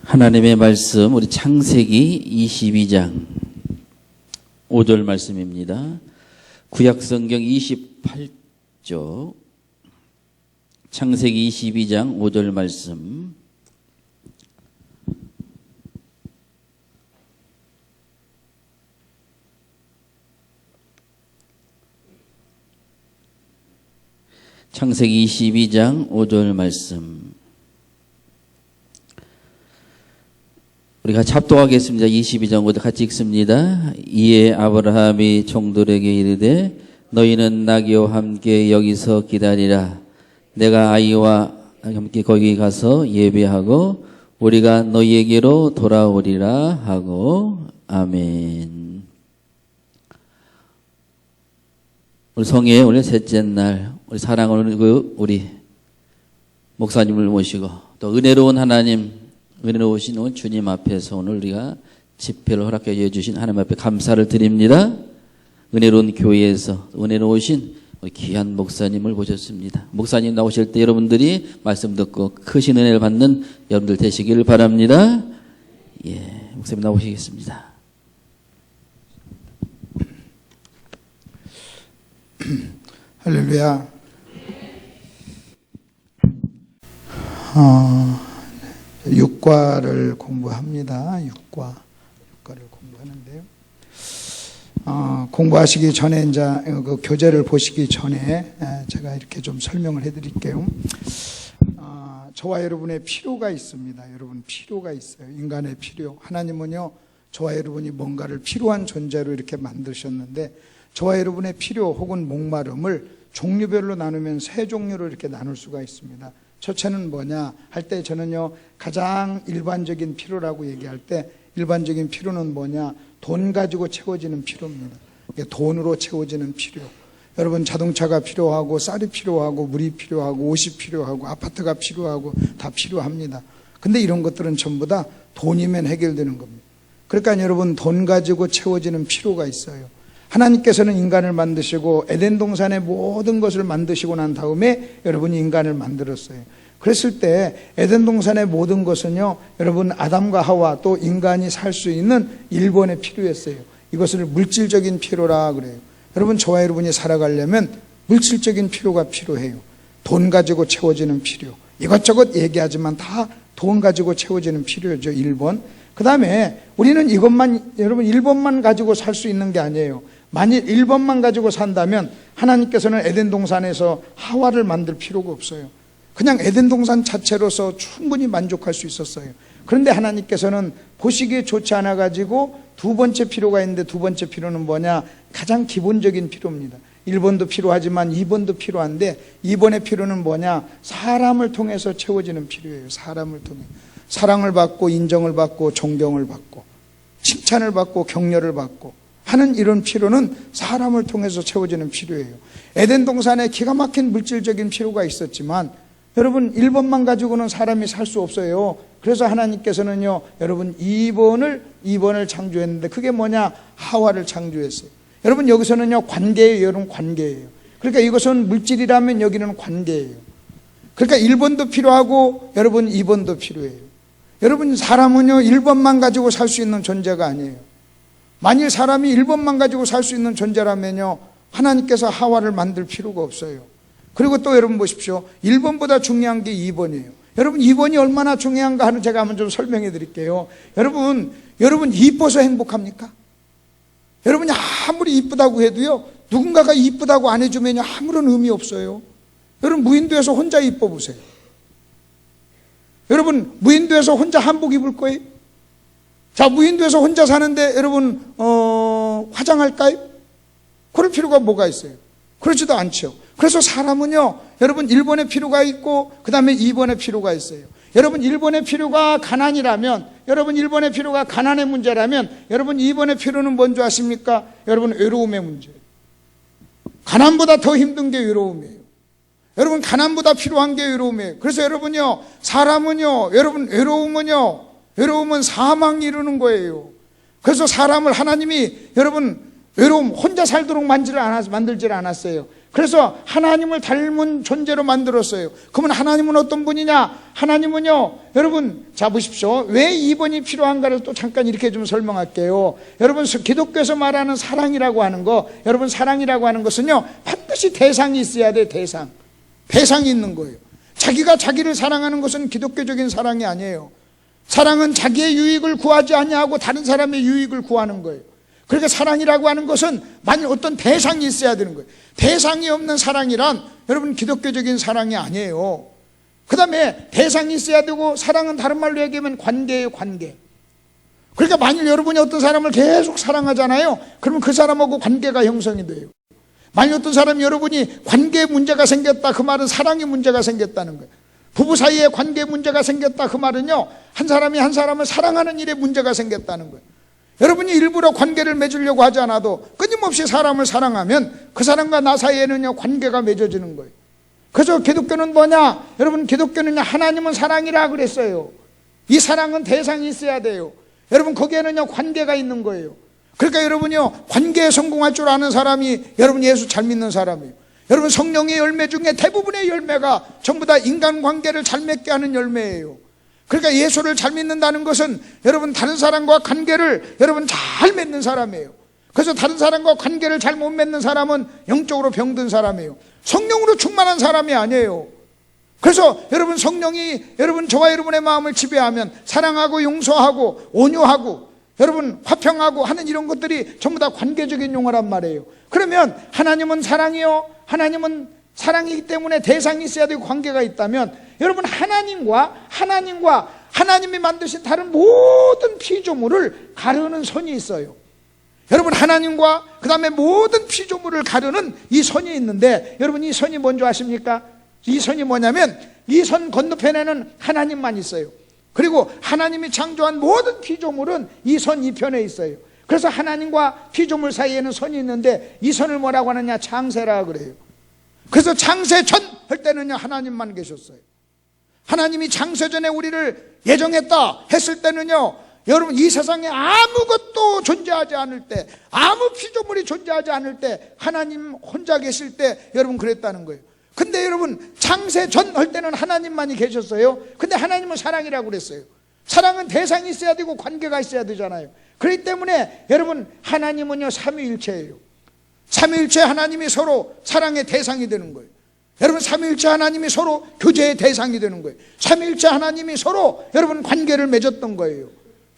하나님의 말씀, 우리 창세기 22장 5절 말씀입니다. 구약성경 28쪽 창세기 22장 5절 말씀. 창세기 22장 5절 말씀. 우리가 합독하겠습니다. 22장 5절 같이 읽습니다. 이에 아브라함이 종들에게 이르되 너희는 나귀와 함께 여기서 기다리라. 내가 아이와 함께 거기 가서 예배하고 우리가 너희에게로 돌아오리라 하고. 아멘. 우리 성회의 오늘 셋째 날, 우리 사랑하는 우리 목사님을 모시고 또 은혜로운 하나님, 은혜로우신 오늘 주님 앞에서 오늘 우리가 집회를 허락해 주신 하나님 앞에 감사를 드립니다. 은혜로운 교회에서 은혜로우신 우리 귀한 목사님을 모셨습니다. 목사님 나오실 때 여러분들이 말씀 듣고 크신 은혜를 받는 여러분들 되시기를 바랍니다. 예, 목사님 나오시겠습니다. 할렐루야. 육과를 공부합니다. 육과를 공부하는데요. 공부하시기 전에 이제 그 교재를 보시기 전에 제가 이렇게 좀 설명을 해드릴게요. 저와 여러분의 필요가 있습니다. 여러분 필요가 있어요. 인간의 필요. 하나님은요, 저와 여러분이 뭔가를 필요한 존재로 이렇게 만드셨는데 저와 여러분의 필요 혹은 목마름을 종류별로 나누면 세 종류로 이렇게 나눌 수가 있습니다. 첫째는 뭐냐 할 때 저는요, 가장 일반적인 필요라고 얘기할 때 일반적인 필요는 뭐냐, 돈 가지고 채워지는 필요입니다. 돈으로 채워지는 필요. 여러분 자동차가 필요하고 쌀이 필요하고 물이 필요하고 옷이 필요하고 아파트가 필요하고 다 필요합니다. 근데 이런 것들은 전부 다 돈이면 해결되는 겁니다. 그러니까 여러분 돈 가지고 채워지는 필요가 있어요. 하나님께서는 인간을 만드시고 에덴 동산의 모든 것을 만드시고 난 다음에 여러분이 인간을 만들었어요. 그랬을 때 에덴 동산의 모든 것은요, 여러분 아담과 하와 또 인간이 살 수 있는 일본의 필요였어요. 이것을 물질적인 필요라 그래요. 여러분 저와 여러분이 살아가려면 물질적인 필요가 필요해요. 돈 가지고 채워지는 필요. 이것저것 얘기하지만 다 돈 가지고 채워지는 필요죠. 1번. 그 다음에 우리는 이것만, 여러분 1번만 가지고 살 수 있는 게 아니에요. 만일 1번만 가지고 산다면 하나님께서는 에덴 동산에서 하와를 만들 필요가 없어요. 그냥 에덴 동산 자체로서 충분히 만족할 수 있었어요. 그런데 하나님께서는 보시기에 좋지 않아 가지고 두 번째 필요가 있는데, 두 번째 필요는 뭐냐, 가장 기본적인 필요입니다. 1번도 필요하지만 2번도 필요한데, 2번의 필요는 뭐냐, 사람을 통해서 채워지는 필요예요. 사람을 통해 사랑을 받고 인정을 받고 존경을 받고 칭찬을 받고 격려를 받고 하는 이런 필요는 사람을 통해서 채워지는 필요예요. 에덴 동산에 기가 막힌 물질적인 필요가 있었지만 여러분 1번만 가지고는 사람이 살 수 없어요. 그래서 하나님께서는요, 여러분 2번을 창조했는데 그게 뭐냐, 하와를 창조했어요. 여러분 여기서는요, 관계예요. 여러분 관계예요. 그러니까 이것은 물질이라면 여기는 관계예요. 그러니까 1번도 필요하고 여러분 2번도 필요해요. 여러분 사람은요, 1번만 가지고 살 수 있는 존재가 아니에요. 만일 사람이 1번만 가지고 살 수 있는 존재라면요, 하나님께서 하와를 만들 필요가 없어요. 그리고 또 여러분 보십시오. 1번보다 중요한 게 2번이에요. 여러분 2번이 얼마나 중요한가 하는 제가 한번 좀 설명해 드릴게요. 여러분 이뻐서 행복합니까? 여러분이 아무리 이쁘다고 해도요, 누군가가 이쁘다고 안 해주면 아무런 의미 없어요. 여러분 무인도에서 혼자 이뻐 보세요. 여러분 무인도에서 혼자 한복 입을 거예요? 자, 무인도에서 혼자 사는데 여러분 화장할까요? 그럴 필요가 뭐가 있어요? 그렇지도 않죠. 그래서 사람은요, 여러분 1번의 필요가 있고 그 다음에 2번의 필요가 있어요. 여러분 1번의 필요가 가난이라면, 여러분 1번의 필요가 가난의 문제라면 여러분 2번의 필요는 뭔지 아십니까? 여러분 외로움의 문제예요. 가난보다 더 힘든 게 외로움이에요. 여러분 가난보다 필요한 게 외로움이에요. 그래서 여러분요, 사람은요, 여러분 외로움은 사망이 이루는 거예요. 그래서 사람을 하나님이 여러분 외로움 혼자 살도록 만들질 않았어요. 그래서 하나님을 닮은 존재로 만들었어요. 그러면 하나님은 어떤 분이냐? 하나님은요, 여러분, 자, 보십시오. 왜 2번이 필요한가를 또 잠깐 이렇게 좀 설명할게요. 여러분, 기독교에서 말하는 사랑이라고 하는 거, 여러분, 사랑이라고 하는 것은요, 반드시 대상이 있어야 돼, 대상. 대상이 있는 거예요. 자기가 자기를 사랑하는 것은 기독교적인 사랑이 아니에요. 사랑은 자기의 유익을 구하지 아니하고 다른 사람의 유익을 구하는 거예요. 그러니까 사랑이라고 하는 것은 만일 어떤 대상이 있어야 되는 거예요. 대상이 없는 사랑이란 여러분 기독교적인 사랑이 아니에요. 그 다음에 대상이 있어야 되고, 사랑은 다른 말로 얘기하면 관계예요, 관계. 그러니까 만일 여러분이 어떤 사람을 계속 사랑하잖아요. 그러면 그 사람하고 관계가 형성이 돼요. 만일 어떤 사람이 여러분이 관계에 문제가 생겼다, 그 말은 사랑에 문제가 생겼다는 거예요. 부부 사이에 관계에 문제가 생겼다, 그 말은요, 한 사람이 한 사람을 사랑하는 일에 문제가 생겼다는 거예요. 여러분이 일부러 관계를 맺으려고 하지 않아도 끊임없이 사람을 사랑하면 그 사람과 나 사이에는요, 관계가 맺어지는 거예요. 그래서 기독교는 뭐냐? 여러분, 기독교는 하나님은 사랑이라 그랬어요. 이 사랑은 대상이 있어야 돼요. 여러분, 거기에는요, 관계가 있는 거예요. 그러니까 여러분이요, 관계에 성공할 줄 아는 사람이 여러분 예수 잘 믿는 사람이에요. 여러분, 성령의 열매 중에 대부분의 열매가 전부 다 인간관계를 잘 맺게 하는 열매예요. 그러니까 예수를 잘 믿는다는 것은 여러분 다른 사람과 관계를 여러분 잘 맺는 사람이에요. 그래서 다른 사람과 관계를 잘 못 맺는 사람은 영적으로 병든 사람이에요. 성령으로 충만한 사람이 아니에요. 그래서 여러분, 성령이 여러분 저와 여러분의 마음을 지배하면 사랑하고 용서하고 온유하고 여러분 화평하고 하는 이런 것들이 전부 다 관계적인 용어란 말이에요. 그러면 하나님은 사랑이요, 하나님은 사랑이기 때문에 대상이 있어야 되고 관계가 있다면, 여러분 하나님이 만드신 다른 모든 피조물을 가르는 선이 있어요. 여러분, 하나님과 그 다음에 모든 피조물을 가르는 이 선이 있는데, 여러분 이 선이 뭔지 아십니까? 이 선이 뭐냐면, 이 선 건너편에는 하나님만 있어요. 그리고 하나님이 창조한 모든 피조물은 이 선 이편에 있어요. 그래서 하나님과 피조물 사이에는 선이 있는데, 이 선을 뭐라고 하느냐? 창세라 그래요. 그래서 창세 전 할 때는요, 하나님만 계셨어요. 하나님이 창세 전에 우리를 예정했다 했을 때는요, 여러분 이 세상에 아무것도 존재하지 않을 때, 아무 피조물이 존재하지 않을 때, 하나님 혼자 계실 때 여러분 그랬다는 거예요. 근데 여러분 창세 전 할 때는 하나님만이 계셨어요. 근데 하나님은 사랑이라고 그랬어요. 사랑은 대상이 있어야 되고 관계가 있어야 되잖아요. 그렇기 때문에 여러분 하나님은요, 삼위일체예요. 삼위일체 하나님이 서로 사랑의 대상이 되는 거예요. 여러분, 삼위일체 하나님이 서로 교제의 대상이 되는 거예요. 삼위일체 하나님이 서로 여러분 관계를 맺었던 거예요.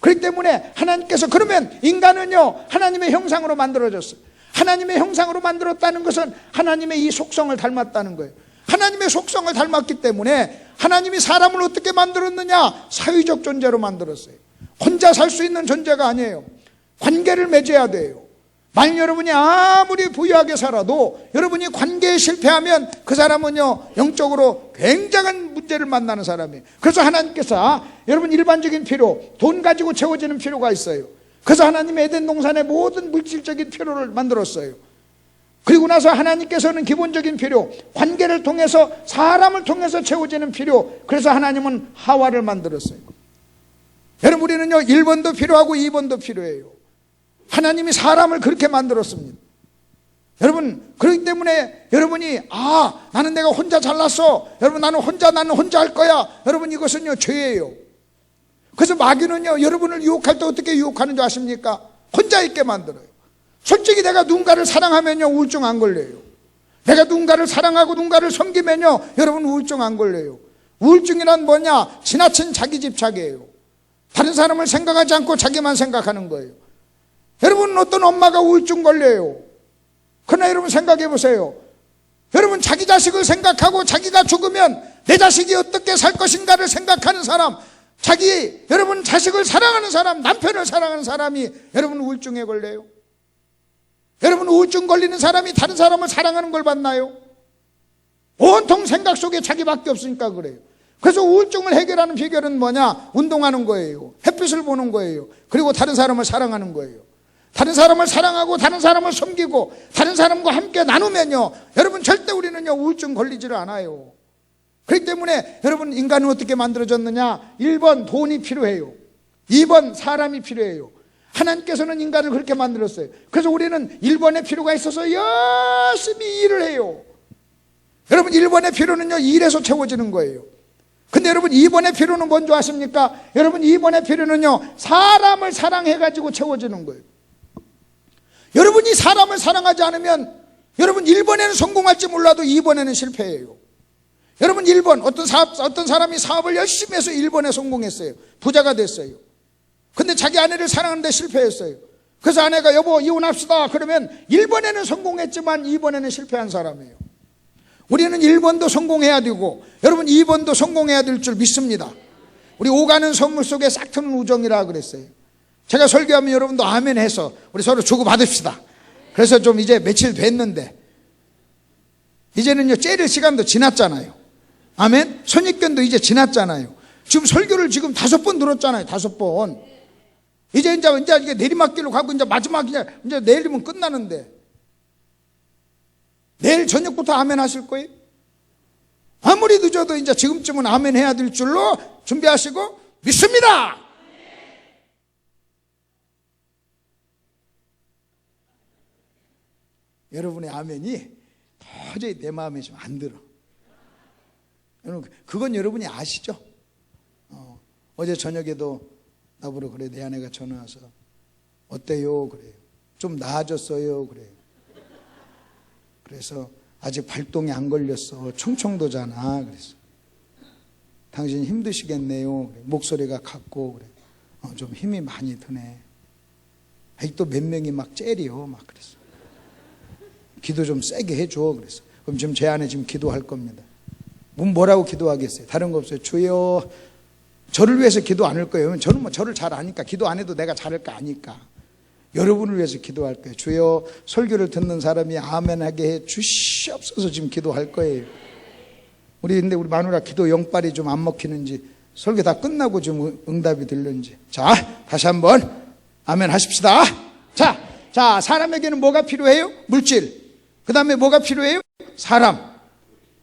그렇기 때문에 하나님께서, 그러면 인간은요, 하나님의 형상으로 만들어졌어요. 하나님의 형상으로 만들었다는 것은 하나님의 이 속성을 닮았다는 거예요. 하나님의 속성을 닮았기 때문에 하나님이 사람을 어떻게 만들었느냐? 사회적 존재로 만들었어요. 혼자 살 수 있는 존재가 아니에요. 관계를 맺어야 돼요. 만약 여러분이 아무리 부유하게 살아도 여러분이 관계에 실패하면 그 사람은요, 영적으로 굉장한 문제를 만나는 사람이에요. 그래서 하나님께서 여러분 일반적인 필요, 돈 가지고 채워지는 필요가 있어요. 그래서 하나님의 에덴 동산의 모든 물질적인 필요를 만들었어요. 그리고 나서 하나님께서는 기본적인 필요, 관계를 통해서, 사람을 통해서 채워지는 필요, 그래서 하나님은 하와를 만들었어요. 여러분, 우리는요 1번도 필요하고 2번도 필요해요. 하나님이 사람을 그렇게 만들었습니다. 여러분, 그렇기 때문에 여러분이 나는 내가 혼자 잘났어, 여러분 나는 혼자 할 거야, 여러분 이것은요 죄예요. 그래서 마귀는요 여러분을 유혹할 때 어떻게 유혹하는 줄 아십니까? 혼자 있게 만들어요. 솔직히 내가 누군가를 사랑하면요 우울증 안 걸려요. 내가 누군가를 사랑하고 누군가를 섬기면요 여러분 우울증 안 걸려요. 우울증이란 뭐냐? 지나친 자기 집착이에요. 다른 사람을 생각하지 않고 자기만 생각하는 거예요. 여러분, 어떤 엄마가 우울증 걸려요. 그러나 여러분 생각해 보세요. 여러분, 자기 자식을 생각하고 자기가 죽으면 내 자식이 어떻게 살 것인가를 생각하는 사람, 여러분 자식을 사랑하는 사람, 남편을 사랑하는 사람이 여러분 우울증에 걸려요. 여러분, 우울증 걸리는 사람이 다른 사람을 사랑하는 걸 봤나요? 온통 생각 속에 자기밖에 없으니까 그래요. 그래서 우울증을 해결하는 비결은 뭐냐? 운동하는 거예요. 햇빛을 보는 거예요. 그리고 다른 사람을 사랑하는 거예요. 다른 사람을 사랑하고 다른 사람을 섬기고 다른 사람과 함께 나누면요, 여러분 절대 우리는요 우울증 걸리지를 않아요. 그렇기 때문에 여러분, 인간은 어떻게 만들어졌느냐? 1번 돈이 필요해요. 2번 사람이 필요해요. 하나님께서는 인간을 그렇게 만들었어요. 그래서 우리는 1번의 필요가 있어서 열심히 일을 해요. 여러분 1번의 필요는요 일에서 채워지는 거예요. 근데 여러분 2번의 필요는 뭔지 아십니까? 여러분 2번의 필요는요 사람을 사랑해가지고 채워지는 거예요. 여러분이 사람을 사랑하지 않으면 여러분 1번에는 성공할지 몰라도 2번에는 실패해요. 여러분 1번 어떤 사람이 사업을 열심히 해서 1번에 성공했어요. 부자가 됐어요. 근데 자기 아내를 사랑하는데 실패했어요. 그래서 아내가 여보 이혼합시다 그러면 1번에는 성공했지만 2번에는 실패한 사람이에요. 우리는 1번도 성공해야 되고 여러분 2번도 성공해야 될 줄 믿습니다. 우리 오가는 선물 속에 싹 트는 우정이라 그랬어요. 제가 설교하면 여러분도 아멘 해서 우리 서로 주고받읍시다. 그래서 좀 이제 며칠 됐는데 이제는요 째릴 시간도 지났잖아요. 아멘. 선입견도 이제 지났잖아요. 지금 설교를 지금 5번 들었잖아요. 5번. 이제 이게 내리막길로 가고 이제 마지막 이제 내일이면 끝나는데 내일 저녁부터 아멘 하실 거예요? 아무리 늦어도 이제 지금쯤은 아멘 해야 될 줄로 준비하시고 믿습니다. 여러분의 아멘이 도저히 내 마음에 좀 안 들어. 여러분 그건 여러분이 아시죠? 어제 저녁에도 나보러 그래 내 아내가 전화 와서 어때요? 그래요. 좀 나아졌어요? 그래요. 그래서 아직 발동이 안 걸렸어. 충청도잖아. 그래서 당신 힘드시겠네요. 그래. 목소리가 같고 그래. 좀 힘이 많이 드네. 아직도 몇 명이 막 째려 막 그랬어. 기도 좀 세게 해줘. 그래서 그럼 지금 제 안에 지금 기도할 겁니다. 뭐라고 기도하겠어요? 다른 거 없어요. 주여 저를 위해서 기도 안 할 거예요. 저는 뭐 저를 잘 아니까 기도 안 해도 내가 잘할 거 아니까 여러분을 위해서 기도할 거예요. 주여 설교를 듣는 사람이 아멘하게 해 주시옵소서 지금 기도할 거예요. 근데 우리 마누라 기도 영빨이 좀 안 먹히는지 설교 다 끝나고 지금 응답이 들는지. 자 다시 한번 아멘 하십시다. 자 사람에게는 뭐가 필요해요? 물질. 그 다음에 뭐가 필요해요? 사람.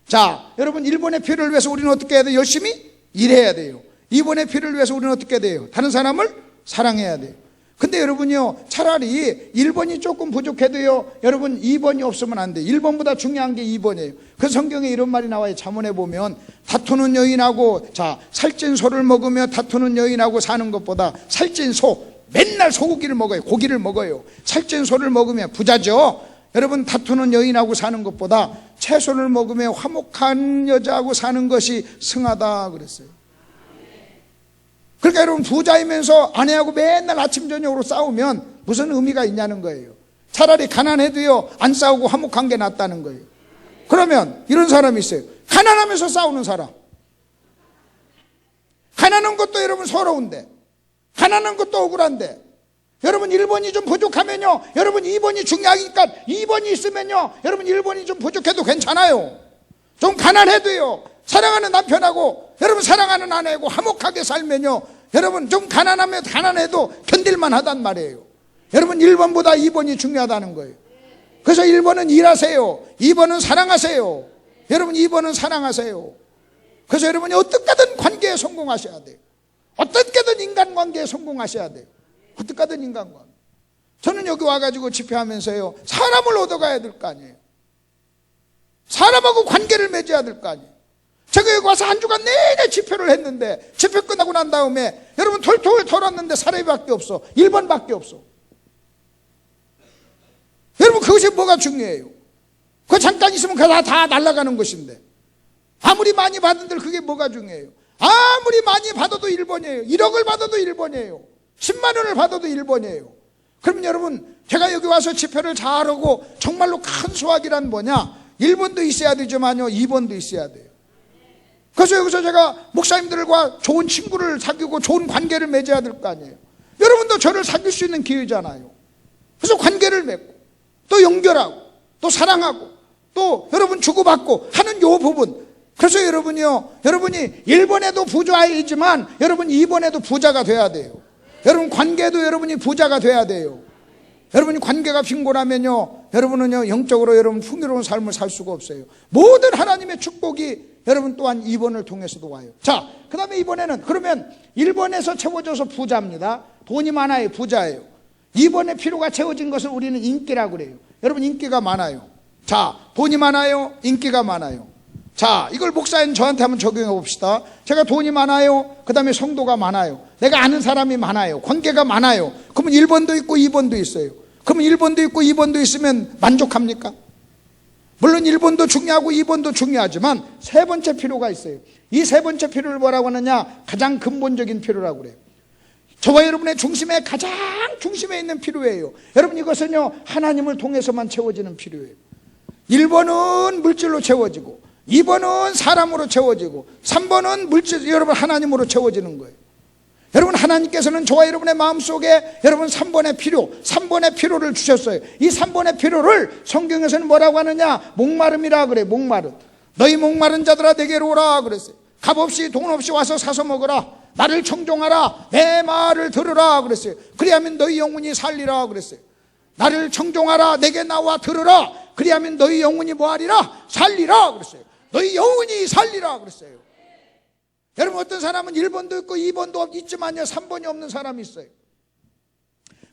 자 여러분 1번의 필요를 위해서 우리는 어떻게 해야 돼요? 열심히 일해야 돼요. 2번의 필요를 위해서 우리는 어떻게 해야 돼요? 다른 사람을 사랑해야 돼요. 근데 여러분요 차라리 1번이 조금 부족해도요 여러분 2번이 없으면 안 돼요. 1번보다 중요한 게 2번이에요. 그 성경에 이런 말이 나와요. 잠언에 보면 다투는 여인하고 살찐 소를 먹으며 다투는 여인하고 사는 것보다 살찐 소 맨날 소고기를 먹어요. 고기를 먹어요. 살찐 소를 먹으면 부자죠. 여러분 다투는 여인하고 사는 것보다 채소를 먹으며 화목한 여자하고 사는 것이 승하다 그랬어요. 그러니까 여러분 부자이면서 아내하고 맨날 아침 저녁으로 싸우면 무슨 의미가 있냐는 거예요. 차라리 가난해도요 안 싸우고 화목한 게 낫다는 거예요. 그러면 이런 사람이 있어요. 가난하면서 싸우는 사람. 가난한 것도 여러분 서러운데 가난한 것도 억울한데 여러분 1번이 좀 부족하면요 여러분 2번이 중요하니까 2번이 있으면요 여러분 1번이 좀 부족해도 괜찮아요. 좀 가난해도요 사랑하는 남편하고 여러분 사랑하는 아내하고 화목하게 살면요 여러분 좀 가난해도 견딜만 하단 말이에요. 여러분 1번보다 2번이 중요하다는 거예요. 그래서 1번은 일하세요. 2번은 사랑하세요. 여러분 2번은 사랑하세요. 그래서 여러분이 어떻게든 관계에 성공하셔야 돼요. 어떻게든 인간관계에 성공하셔야 돼요. 어떻게든 인간관계. 저는 여기 와가지고 집회하면서요 사람을 얻어가야 될 거 아니에요. 사람하고 관계를 맺어야 될 거 아니에요. 제가 여기 와서 한 주간 내내 집회를 했는데 집회 끝나고 난 다음에 여러분 털털 털었는데 사람밖에 없어. 1번밖에 없어. 여러분 그것이 뭐가 중요해요? 그거 잠깐 있으면 그거 다 날아가는 것인데 아무리 많이 받은들 그게 뭐가 중요해요? 아무리 많이 받아도 1번이에요. 1억을 받아도 1번이에요. 10만 원을 받아도 1번이에요. 그러면 여러분 제가 여기 와서 집회를 잘하고 정말로 큰 수확이란 뭐냐? 1번도 있어야 되지만요 2번도 있어야 돼요. 그래서 여기서 제가 목사님들과 좋은 친구를 사귀고 좋은 관계를 맺어야 될 거 아니에요. 여러분도 저를 사귈 수 있는 기회잖아요. 그래서 관계를 맺고 또 연결하고 또 사랑하고 또 여러분 주고받고 하는 요 부분. 그래서 여러분이요 여러분이 1번에도 부자이지만 여러분 2번에도 부자가 돼야 돼요. 여러분 관계도 여러분이 부자가 돼야 돼요. 여러분이 관계가 빈곤하면요 여러분은요 영적으로 여러분 풍요로운 삶을 살 수가 없어요. 모든 하나님의 축복이 여러분 또한 2번을 통해서도 와요. 자, 그 다음에 이번에는 그러면 1번에서 채워져서 부자입니다. 돈이 많아요. 부자예요. 2번에 필요가 채워진 것을 우리는 인기라고 그래요. 여러분 인기가 많아요. 자, 돈이 많아요. 인기가 많아요. 자, 이걸 목사님 저한테 한번 적용해 봅시다. 제가 돈이 많아요. 그 다음에 성도가 많아요. 내가 아는 사람이 많아요. 관계가 많아요. 그러면 1번도 있고 2번도 있어요. 그러면 1번도 있고 2번도 있으면 만족합니까? 물론 1번도 중요하고 2번도 중요하지만 세 번째 필요가 있어요. 이 세 번째 필요를 뭐라고 하느냐? 가장 근본적인 필요라고 그래요. 저와 여러분의 중심에 가장 중심에 있는 필요예요. 여러분, 이것은요 하나님을 통해서만 채워지는 필요예요. 1번은 물질로 채워지고 2번은 사람으로 채워지고 3번은 물질, 여러분 하나님으로 채워지는 거예요. 여러분, 하나님께서는 저와 여러분의 마음속에 여러분 3번의 필요, 3번의 필요를 주셨어요. 이 3번의 필요를 성경에서는 뭐라고 하느냐? 목마름이라 그래요. 목마름. 너희 목마른 자들아 내게로 오라 그랬어요. 값없이 돈 없이 와서 사서 먹어라. 나를 청종하라. 내 말을 들으라 그랬어요. 그리하면 너희 영혼이 살리라 그랬어요. 나를 청종하라. 내게 나와 들으라. 그리하면 너희 영혼이 뭐하리라? 살리라 그랬어요. 너희 영혼이 살리라 그랬어요. 여러분, 어떤 사람은 1번도 있고 2번도 있지만요 3번이 없는 사람이 있어요.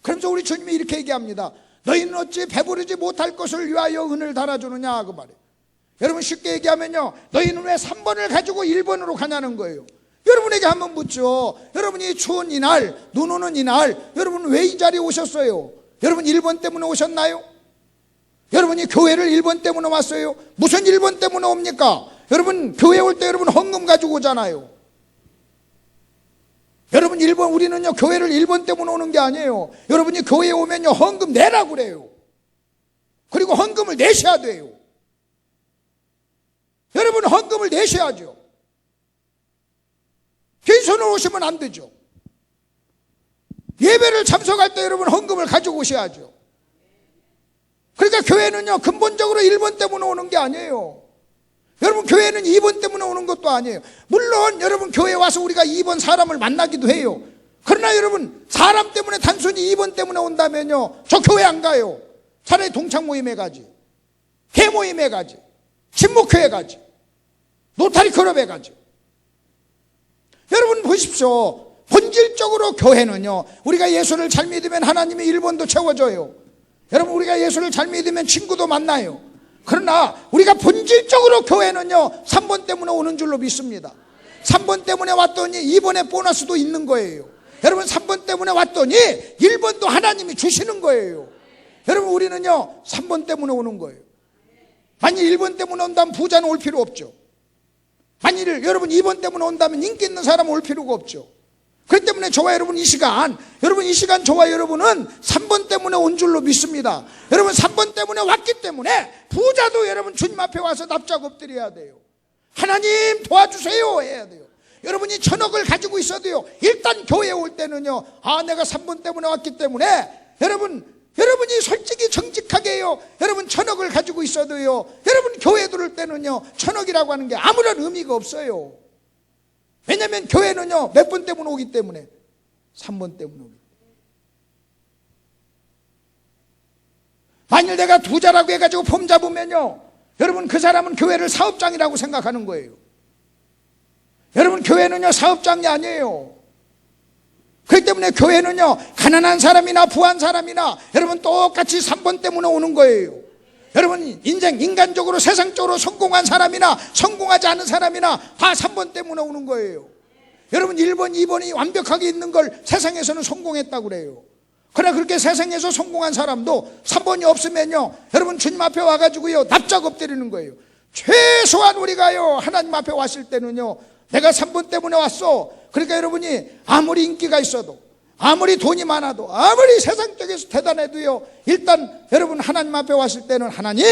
그러면서 우리 주님이 이렇게 얘기합니다. 너희는 어찌 배부르지 못할 것을 위하여 은을 달아주느냐 그 말이에요. 여러분, 쉽게 얘기하면요 너희는 왜 3번을 가지고 1번으로 가냐는 거예요. 여러분에게 한번 묻죠. 여러분이 추운 이날, 눈 오는 이날, 여러분 왜 이 자리에 오셨어요? 여러분 1번 때문에 오셨나요? 여러분이 교회를 1번 때문에 왔어요? 무슨 1번 때문에 옵니까? 여러분 교회 올 때 여러분 헌금 가지고 오잖아요. 여러분 1번, 우리는요 교회를 1번 때문에 오는 게 아니에요. 여러분이 교회에 오면요 헌금 내라고 그래요. 그리고 헌금을 내셔야 돼요. 여러분 헌금을 내셔야죠. 빈손으로 오시면 안 되죠. 예배를 참석할 때 여러분 헌금을 가지고 오셔야죠. 그러니까 교회는요 근본적으로 1번 때문에 오는 게 아니에요. 여러분 교회는 2번 때문에 오는 것도 아니에요. 물론 여러분 교회 와서 우리가 2번 사람을 만나기도 해요. 그러나 여러분 사람 때문에 단순히 2번 때문에 온다면요 저 교회 안 가요. 차라리 동창 모임에 가지, 개 모임에 가지, 친목회에 가지, 노타리 클럽에 가지. 여러분 보십시오. 본질적으로 교회는요 우리가 예수를 잘 믿으면 하나님이 1번도 채워줘요. 여러분 우리가 예수를 잘 믿으면 친구도 만나요. 그러나 우리가 본질적으로 교회는요 3번 때문에 오는 줄로 믿습니다. 3번 때문에 왔더니 2번에 보너스도 있는 거예요. 여러분 3번 때문에 왔더니 1번도 하나님이 주시는 거예요. 여러분 우리는요 3번 때문에 오는 거예요. 만일 1번 때문에 온다면 부자는 올 필요 없죠. 만일 여러분 2번 때문에 온다면 인기 있는 사람은 올 필요가 없죠. 그렇기 때문에 저와 여러분 이 시간 저와 여러분은 3번 때문에 온 줄로 믿습니다. 여러분 3번 때문에 왔기 때문에 부자도 여러분 주님 앞에 와서 납작 엎드려야 돼요. 하나님 도와주세요 해야 돼요. 여러분이 1,000억을 가지고 있어도요 일단 교회에 올 때는요 내가 3번 때문에 왔기 때문에 여러분이 솔직히 정직하게요 여러분 1,000억을 가지고 있어도요 여러분 교회 들을 때는요 1,000억이라고 하는 게 아무런 의미가 없어요. 왜냐하면 교회는요 몇 번 때문에 오기 때문에 3번 때문에 오기 때문에. 만일 내가 부자라고 해가지고 폼 잡으면요 여러분 그 사람은 교회를 사업장이라고 생각하는 거예요. 여러분 교회는요 사업장이 아니에요. 그렇기 때문에 교회는요 가난한 사람이나 부한 사람이나 여러분 똑같이 3번 때문에 오는 거예요. 여러분 인간적으로 세상적으로 성공한 사람이나 성공하지 않은 사람이나 다 3번 때문에 오는 거예요. 여러분 1번 2번이 완벽하게 있는 걸 세상에서는 성공했다고 그래요. 그러나 그렇게 세상에서 성공한 사람도 3번이 없으면요 여러분 주님 앞에 와가지고요 납작 엎드리는 거예요. 최소한 우리가요 하나님 앞에 왔을 때는요 내가 3번 때문에 왔어. 그러니까 여러분이 아무리 인기가 있어도 아무리 돈이 많아도 아무리 세상 쪽에서 대단해도요 일단 여러분 하나님 앞에 왔을 때는 하나님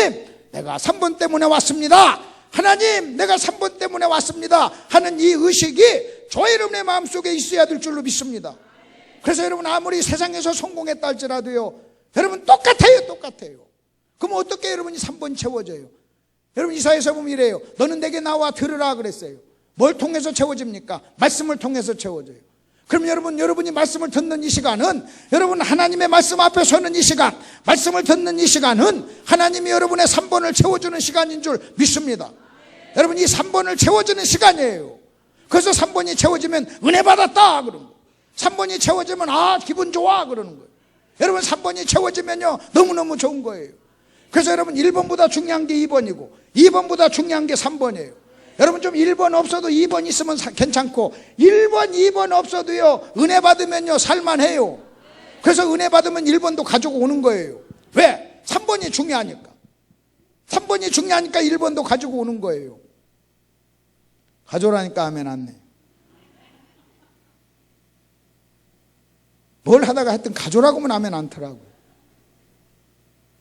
내가 3번 때문에 왔습니다. 하나님 내가 3번 때문에 왔습니다 하는 이 의식이 저와 여러분의 마음속에 있어야 될 줄로 믿습니다. 그래서 여러분 아무리 세상에서 성공했다 할지라도요 여러분 똑같아요. 그럼 어떻게 여러분이 3번 채워져요? 여러분 이사야서 보면 이래요. 너는 내게 나와 들으라 그랬어요. 뭘 통해서 채워집니까? 말씀을 통해서 채워져요. 그럼 여러분이 말씀을 듣는 이 시간은 여러분 하나님의 말씀 앞에 서는 이 시간, 말씀을 듣는 이 시간은 하나님이 여러분의 3번을 채워주는 시간인 줄 믿습니다. 여러분 이 3번을 채워주는 시간이에요. 그래서 3번이 채워지면 은혜 받았다 그러는 거예요. 3번이 채워지면 기분 좋아 그러는 거예요. 여러분 3번이 채워지면요 너무너무 좋은 거예요. 그래서 여러분 1번보다 중요한 게 2번이고 2번보다 중요한 게 3번이에요. 여러분 좀 1번 없어도 2번 있으면 괜찮고 1번, 2번 없어도요 은혜 받으면요 살만해요. 그래서 은혜 받으면 1번도 가지고 오는 거예요. 왜? 3번이 중요하니까. 3번이 중요하니까 1번도 가지고 오는 거예요. 가져오라니까 아멘 안 해. 뭘 하다가 하여튼 가져오라고 하면 아멘 않더라고요.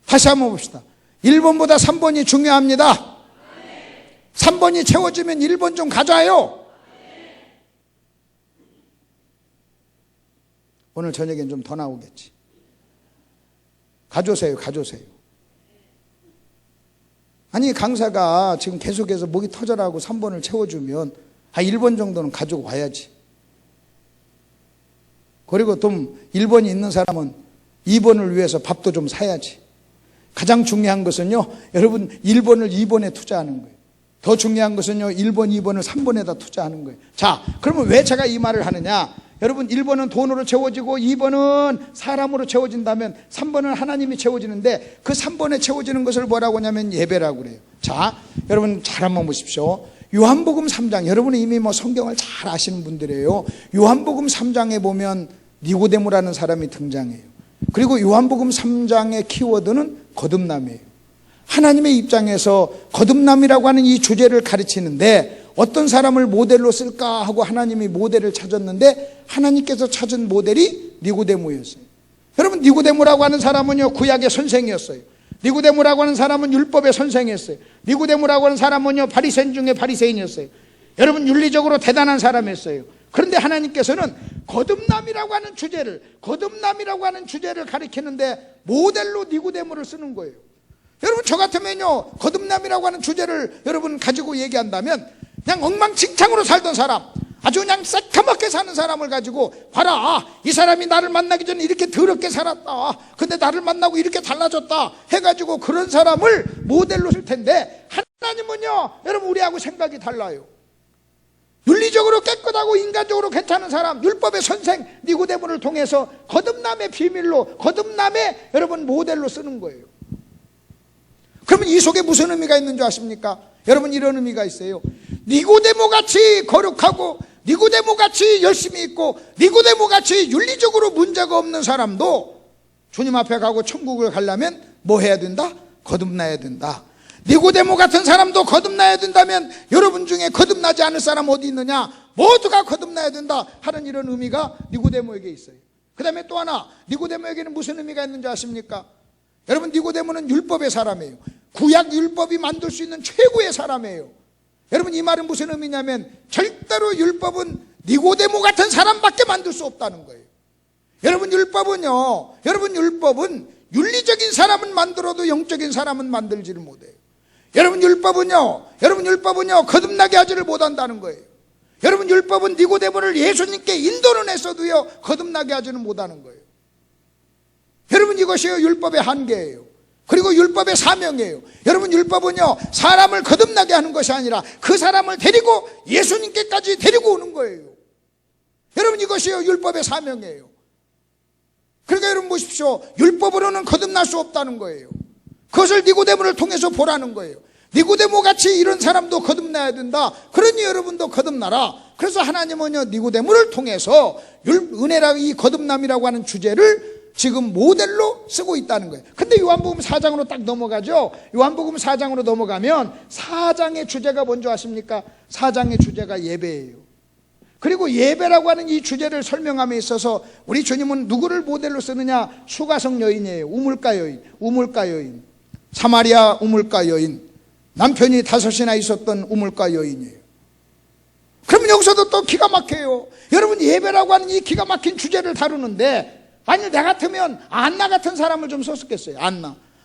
다시 한번 봅시다. 1번보다 3번이 중요합니다. 3번이 채워지면 1번 좀 가져와요. 오늘 저녁엔 좀 더 나오겠지. 가져오세요, 가져오세요. 아니 강사가 지금 계속해서 목이 터져라고 3번을 채워주면 1번 정도는 가지고 와야지. 그리고 좀 1번이 있는 사람은 2번을 위해서 밥도 좀 사야지. 가장 중요한 것은요 여러분 1번을 2번에 투자하는 거예요. 더 중요한 것은요 1번, 2번을 3번에다 투자하는 거예요. 자, 그러면 왜 제가 이 말을 하느냐? 여러분 1번은 돈으로 채워지고 2번은 사람으로 채워진다면 3번은 하나님이 채워지는데 그 3번에 채워지는 것을 뭐라고 하냐면 예배라고 그래요. 자, 여러분 잘 한번 보십시오. 요한복음 3장, 여러분은 이미 뭐 성경을 잘 아시는 분들이에요. 요한복음 3장에 보면 니고데모라는 사람이 등장해요. 그리고 요한복음 3장의 키워드는 거듭남이에요. 하나님의 입장에서 거듭남이라고 하는 이 주제를 가르치는데 어떤 사람을 모델로 쓸까 하고 하나님이 모델을 찾았는데 하나님께서 찾은 모델이 니고데모였어요. 여러분 니고데모라고 하는 사람은요 구약의 선생이었어요. 니고데모라고 하는 사람은 율법의 선생이었어요. 니고데모라고 하는 사람은요 바리새인 중에 바리새인이었어요. 여러분 윤리적으로 대단한 사람이었어요. 그런데 하나님께서는 거듭남이라고 하는 주제를 가리키는데 모델로 니고데모를 쓰는 거예요. 여러분 저 같으면요 거듭남이라고 하는 주제를 여러분 가지고 얘기한다면 그냥 엉망진창으로 살던 사람, 아주 그냥 새까맣게 사는 사람을 가지고 봐라 이 사람이 나를 만나기 전에 이렇게 더럽게 살았다, 근데 나를 만나고 이렇게 달라졌다 해가지고 그런 사람을 모델로 쓸 텐데 하나님은요 여러분 우리하고 생각이 달라요. 윤리적으로 깨끗하고 인간적으로 괜찮은 사람, 율법의 선생 니고데모를 통해서 거듭남의 비밀로, 거듭남의 여러분 모델로 쓰는 거예요. 그러면 이 속에 무슨 의미가 있는 줄 아십니까? 여러분 이런 의미가 있어요. 니고데모같이 거룩하고 니고데모같이 열심히 있고 니고데모같이 윤리적으로 문제가 없는 사람도 주님 앞에 가고 천국을 가려면 뭐 해야 된다? 거듭나야 된다. 니고데모 같은 사람도 거듭나야 된다면 여러분 중에 거듭나지 않을 사람 어디 있느냐? 모두가 거듭나야 된다 하는 이런 의미가 니고데모에게 있어요. 그 다음에 또 하나, 니고데모에게는 무슨 의미가 있는지 아십니까? 여러분 니고데모는 율법의 사람이에요. 구약 율법이 만들 수 있는 최고의 사람이에요. 여러분 이 말은 무슨 의미냐면 절대로 율법은 니고데모 같은 사람밖에 만들 수 없다는 거예요. 여러분 율법은 윤리적인 사람은 만들어도 영적인 사람은 만들지를 못해요. 여러분 율법은요 거듭나게 하지를 못한다는 거예요. 여러분 율법은 니고데모를 예수님께 인도는 했어도요 거듭나게 하지는 못하는 거예요. 여러분 이것이요 율법의 한계예요. 그리고 율법의 사명이에요. 여러분 율법은요 사람을 거듭나게 하는 것이 아니라 그 사람을 데리고 예수님께까지 데리고 오는 거예요. 여러분 이것이요 율법의 사명이에요. 그러니까 여러분 보십시오. 율법으로는 거듭날 수 없다는 거예요. 그것을 니고데모를 통해서 보라는 거예요. 니고데모 같이 이런 사람도 거듭나야 된다. 그러니 여러분도 거듭나라. 그래서 하나님은요 니고데모를 통해서 은혜라고 이 거듭남이라고 하는 주제를 지금 모델로 쓰고 있다는 거예요. 근데 요한복음 4장으로 딱 넘어가죠. 요한복음 4장으로 넘어가면 4장의 주제가 뭔지 아십니까? 4장의 주제가 예배예요. 그리고 예배라고 하는 이 주제를 설명함에 있어서 우리 주님은 누구를 모델로 쓰느냐? 수가성 여인이에요. 우물가 여인. 사마리아 우물가 여인. 남편이 5이나 있었던 우물가 여인이에요. 그러면 여기서도 또 기가 막혀요. 여러분 예배라고 하는 이 기가 막힌 주제를 다루는데 만일 나 같으면 안나 같은 사람을 좀 썼겠어요.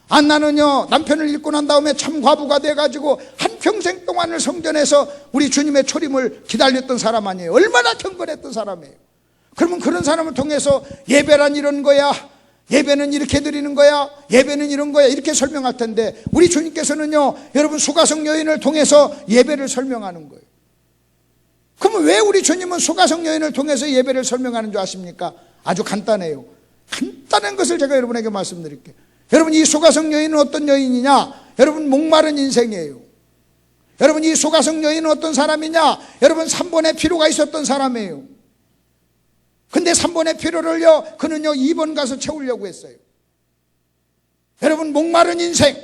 안나는요 남편을 잃고 난 다음에 참 과부가 돼가지고 한평생 동안을 성전에서 우리 주님의 초림을 기다렸던 사람 아니에요. 얼마나 경건했던 사람이에요. 그러면 그런 사람을 통해서 예배란 이런 거야, 예배는 이렇게 드리는 거야, 예배는 이런 거야 이렇게 설명할 텐데 우리 주님께서는요 여러분 수가성 여인을 통해서 예배를 설명하는 거예요. 그러면 왜 우리 주님은 수가성 여인을 통해서 예배를 설명하는 줄 아십니까? 아주 간단해요. 간단한 것을 제가 여러분에게 말씀드릴게요. 여러분 이 수가성 여인은 어떤 여인이냐? 여러분 목마른 인생이에요. 여러분, 이 소가성 여인은 어떤 사람이냐? 여러분, 3번의 피로가 있었던 사람이에요. 근데 3번의 피로를요, 그는요 2번 가서 채우려고 했어요. 여러분, 목마른 인생,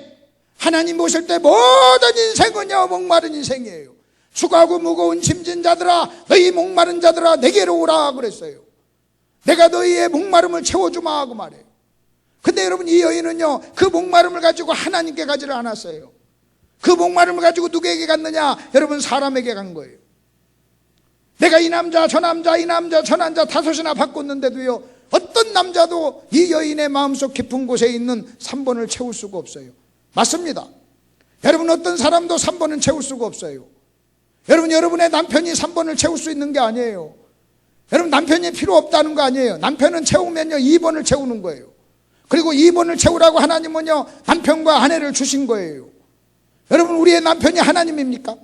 하나님 보실 때 모든 인생은요 목마른 인생이에요. 수고하고 무거운 짐진 자들아, 너희 목마른 자들아 내게로 오라 그랬어요. 내가 너희의 목마름을 채워주마 하고 말해요. 근데 여러분, 이 여인은요 그 목마름을 가지고 하나님께 가지를 않았어요. 그 목마름을 가지고 누구에게 갔느냐? 여러분, 사람에게 간 거예요. 내가 이 남자 저 남자 이 남자 저 남자 5이나 바꿨는데도요, 어떤 남자도 이 여인의 마음속 깊은 곳에 있는 3번을 채울 수가 없어요. 맞습니다. 여러분, 어떤 사람도 3번은 채울 수가 없어요. 여러분, 여러분의 남편이 3번을 채울 수 있는 게 아니에요. 여러분, 남편이 필요 없다는 거 아니에요. 남편은 채우면요 2번을 채우는 거예요. 그리고 2번을 채우라고 하나님은요 남편과 아내를 주신 거예요. 여러분, 우리의 남편이 하나님입니까?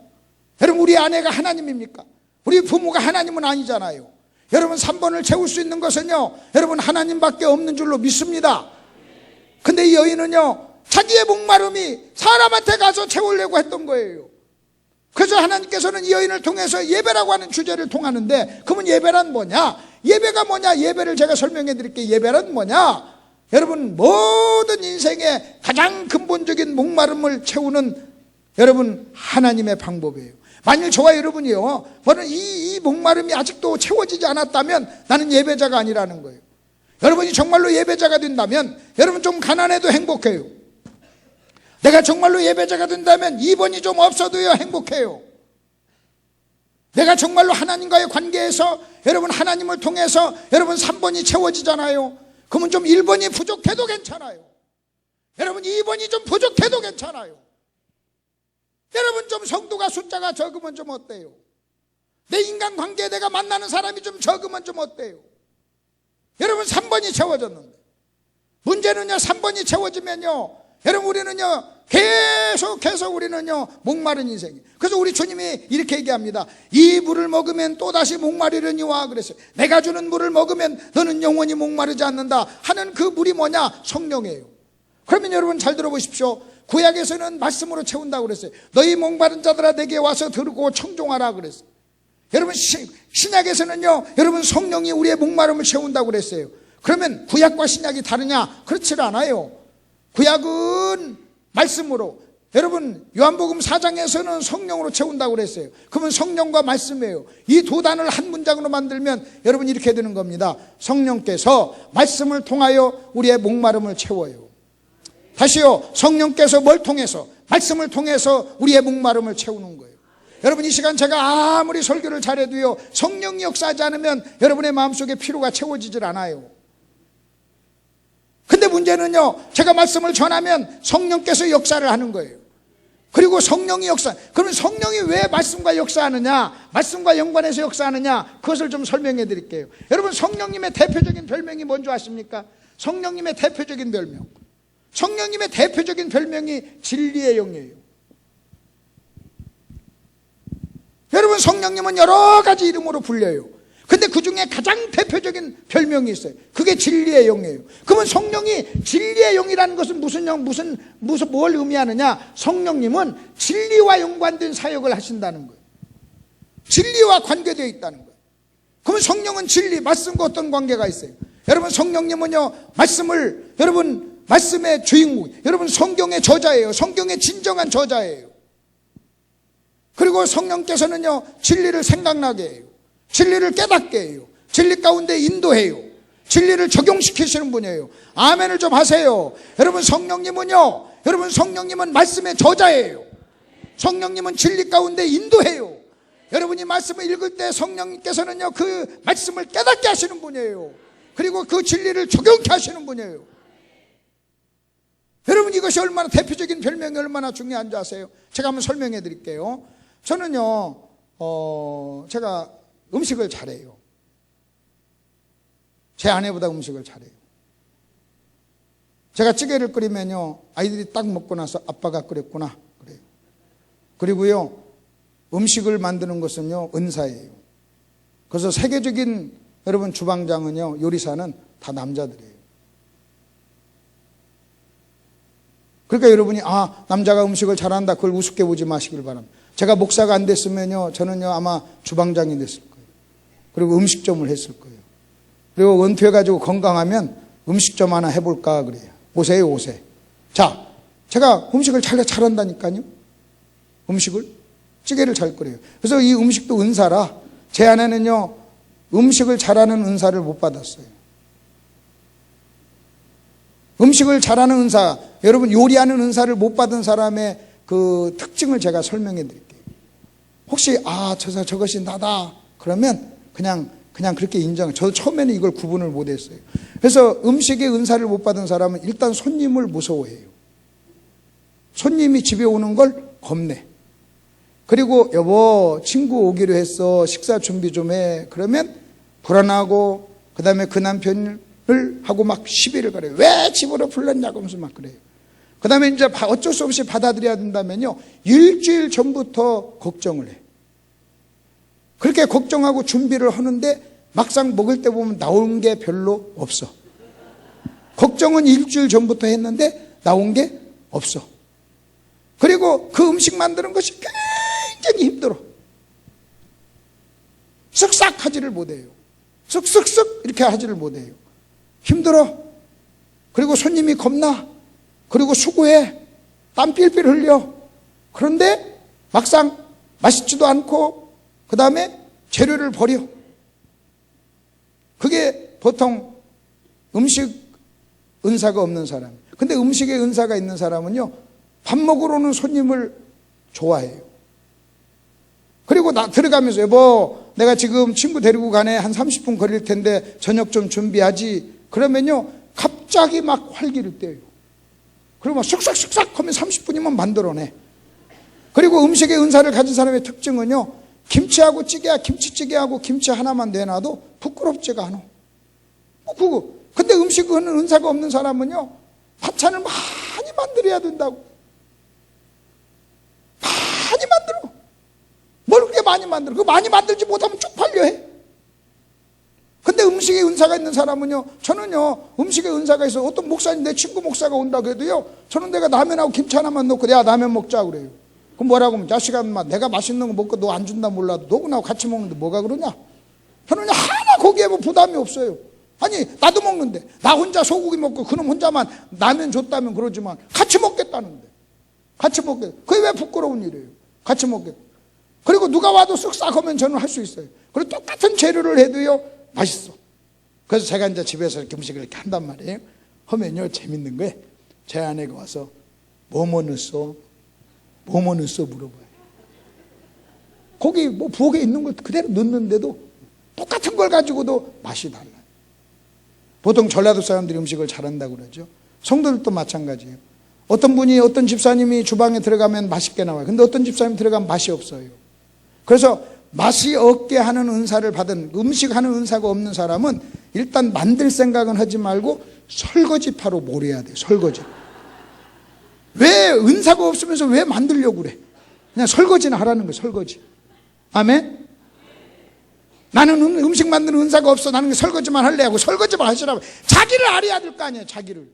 여러분, 우리의 아내가 하나님입니까? 우리 부모가 하나님은 아니잖아요. 여러분, 3번을 채울 수 있는 것은요 여러분, 하나님밖에 없는 줄로 믿습니다. 근데 이 여인은요 자기의 목마름이 사람한테 가서 채우려고 했던 거예요. 그래서 하나님께서는 이 여인을 통해서 예배라고 하는 주제를 통하는데, 그러면 예배란 뭐냐? 예배가 뭐냐? 예배를 제가 설명해 드릴게요. 예배란 뭐냐? 여러분, 모든 인생의 가장 근본적인 목마름을 채우는 여러분 하나님의 방법이에요. 만일 저와 여러분이요 저는 이 목마름이 아직도 채워지지 않았다면 나는 예배자가 아니라는 거예요. 여러분이 정말로 예배자가 된다면 여러분 좀 가난해도 행복해요. 내가 정말로 예배자가 된다면 2번이 좀 없어도요 행복해요. 내가 정말로 하나님과의 관계에서 여러분 하나님을 통해서 여러분 3번이 채워지잖아요. 그러면 좀 1번이 부족해도 괜찮아요. 여러분 2번이 좀 부족해도 괜찮아요. 여러분, 좀 성도가 숫자가 적으면 좀 어때요? 내 인간관계에 내가 만나는 사람이 좀 적으면 좀 어때요? 여러분, 3번이 채워졌는데 문제는요 3번이 채워지면요 여러분, 우리는요 계속해서 우리는요 목마른 인생이에요. 그래서 우리 주님이 이렇게 얘기합니다. 이 물을 먹으면 또다시 목마르려니와 그랬어요. 내가 주는 물을 먹으면 너는 영원히 목마르지 않는다 하는 그 물이 뭐냐? 성령이에요. 그러면 여러분 잘 들어보십시오. 구약에서는 말씀으로 채운다고 그랬어요. 너희 목마른 자들아 내게 와서 들고 청종하라 그랬어요. 여러분, 신약에서는요 여러분 성령이 우리의 목마름을 채운다고 그랬어요. 그러면 구약과 신약이 다르냐? 그렇지 않아요. 구약은 말씀으로, 여러분 요한복음 4장에서는 성령으로 채운다고 그랬어요. 그러면 성령과 말씀이에요. 이 두 단어를 한 문장으로 만들면 여러분 이렇게 되는 겁니다. 성령께서 말씀을 통하여 우리의 목마름을 채워요. 다시요, 성령께서 뭘 통해서? 말씀을 통해서 우리의 목마름을 채우는 거예요. 여러분, 이 시간 제가 아무리 설교를 잘해도요 성령이 역사하지 않으면 여러분의 마음속에 피로가 채워지질 않아요. 근데 문제는요 제가 말씀을 전하면 성령께서 역사를 하는 거예요. 그리고 성령이 역사, 그러면 성령이 왜 말씀과 역사하느냐, 말씀과 연관해서 역사하느냐, 그것을 좀 설명해 드릴게요. 여러분, 성령님의 대표적인 별명이 뭔지 아십니까? 성령님의 대표적인 별명, 성령님의 대표적인 별명이 진리의 영이에요. 여러분, 성령님은 여러 가지 이름으로 불려요. 근데 그 중에 가장 대표적인 별명이 있어요. 그게 진리의 영이에요. 그러면 성령이 진리의 영이라는 것은 무슨 영, 뭘 의미하느냐? 성령님은 진리와 연관된 사역을 하신다는 거예요. 진리와 관계되어 있다는 거예요. 그러면 성령은 진리, 말씀과 어떤 관계가 있어요? 여러분, 성령님은요 여러분 말씀의 주인공, 여러분 성경의 저자예요. 성경의 진정한 저자예요. 그리고 성령께서는요 진리를 생각나게 해요. 진리를 깨닫게 해요. 진리 가운데 인도해요. 진리를 적용시키시는 분이에요. 아멘을 좀 하세요. 여러분, 성령님은요 여러분 성령님은 말씀의 저자예요. 성령님은 진리 가운데 인도해요. 여러분이 말씀을 읽을 때 성령님께서는요 그 말씀을 깨닫게 하시는 분이에요. 그리고 그 진리를 적용케 하시는 분이에요. 여러분, 이것이 얼마나 대표적인 별명이 얼마나 중요한지 아세요? 제가 한번 설명해 드릴게요. 저는요 제가 음식을 잘해요. 제 아내보다 음식을 잘해요. 제가 찌개를 끓이면요 아이들이 딱 먹고 나서 아빠가 끓였구나 그래요. 그리고요 음식을 만드는 것은요 은사예요. 그래서 세계적인 여러분 주방장은요 요리사는 다 남자들이에요. 그러니까 여러분이 남자가 음식을 잘한다 그걸 우습게 보지 마시길 바랍니다. 제가 목사가 안 됐으면요, 저는요, 아마 주방장이 됐을 거예요. 그리고 음식점을 했을 거예요. 그리고 은퇴해가지고 건강하면 음식점 하나 해볼까 그래요. 오세요, 오세. 자, 제가 음식을 잘한다니까요. 음식을, 찌개를 잘 끓여요. 그래서 이 음식도 은사라, 제 아내는요, 음식을 잘하는 은사를 못 받았어요. 음식을 잘하는 은사, 여러분 요리하는 은사를 못 받은 사람의 그 특징을 제가 설명해 드릴게요. 혹시 저것이 나다 그러면 그냥 그렇게 인정. 저도 처음에는 이걸 구분을 못 했어요. 그래서 음식의 은사를 못 받은 사람은 일단 손님을 무서워해요. 손님이 집에 오는 걸 겁내. 그리고 여보 친구 오기로 했어, 식사 준비 좀 해. 그러면 불안하고, 그 다음에 그 남편을 하고 막 시비를 걸어요. 왜 집으로 불렀냐고 하면서 막 그래요. 그 다음에 이제 어쩔 수 없이 받아들여야 된다면요, 일주일 전부터 걱정을 해. 그렇게 걱정하고 준비를 하는데 막상 먹을 때 보면 나온 게 별로 없어. 걱정은 일주일 전부터 했는데 나온 게 없어. 그리고 그 음식 만드는 것이 굉장히 힘들어. 쓱싹 하지를 못해요. 쓱쓱쓱 이렇게 하지를 못해요. 힘들어. 그리고 손님이 겁나. 그리고 수고해. 땀 삘삘 흘려. 그런데 막상 맛있지도 않고 그 다음에 재료를 버려. 그게 보통 음식 은사가 없는 사람. 근데 음식에 은사가 있는 사람은요, 밥 먹으러 오는 손님을 좋아해요. 그리고 들어가면서 여보 내가 지금 친구 데리고 가네, 한 30분 걸릴 텐데 저녁 좀 준비하지. 그러면요 갑자기 막 활기를 떼요. 그리고 막 쓱싹쓱싹 하면 30분이면 만들어내. 그리고 음식의 은사를 가진 사람의 특징은요, 김치하고 찌개야, 김치찌개하고 김치 하나만 내놔도 부끄럽지가 않아. 근데 음식은 은사가 없는 사람은요, 반찬을 많이 만들어야 된다고. 많이 만들어. 뭘 그렇게 많이 만들어? 그거 많이 만들지 못하면 쪽팔려 해. 근데 음식에 은사가 있는 사람은요, 저는요, 음식에 은사가 있어. 어떤 목사님, 내 친구 목사가 온다 그래도요, 저는 내가 라면하고 김치 하나만 넣고 내가 라면 먹자 그래요. 그럼 뭐라고 하면, 자식아, 내가 맛있는 거 먹고 너 안 준다 몰라도 너하고 같이 먹는데 뭐가 그러냐? 저는 하나 거기에 뭐 부담이 없어요. 아니, 나도 먹는데, 나 혼자 소고기 먹고 그놈 혼자만 라면 줬다면 그러지만 같이 먹겠다는데. 같이 먹겠다. 그게 왜 부끄러운 일이에요? 같이 먹겠다. 그리고 누가 와도 쓱싹 하면 저는 할 수 있어요. 그리고 똑같은 재료를 해도요, 맛있어. 그래서 제가 이제 집에서 이렇게 음식을 이렇게 한단 말이에요. 하면요, 재밌는 거예요. 제 아내가 와서 뭐 넣었어? 뭐 넣었어? 물어봐요. 거기 뭐 부엌에 있는 걸 그대로 넣는데도 똑같은 걸 가지고도 맛이 달라요. 보통 전라도 사람들이 음식을 잘한다고 그러죠. 성도들도 마찬가지예요. 어떤 집사님이 주방에 들어가면 맛있게 나와요. 근데 어떤 집사님이 들어가면 맛이 없어요. 그래서 맛이 없게 하는 은사를 받은, 음식하는 은사가 없는 사람은 일단 만들 생각은 하지 말고 설거지파로 몰아야 돼요. 설거지. 왜 은사가 없으면서 왜 만들려고 그래? 그냥 설거지나 하라는 거예요. 설거지. 아멘? 나는 음식 만드는 은사가 없어. 나는 설거지만 할래 하고 설거지만 하시라고. 자기를 알아야 될 거 아니에요. 자기를.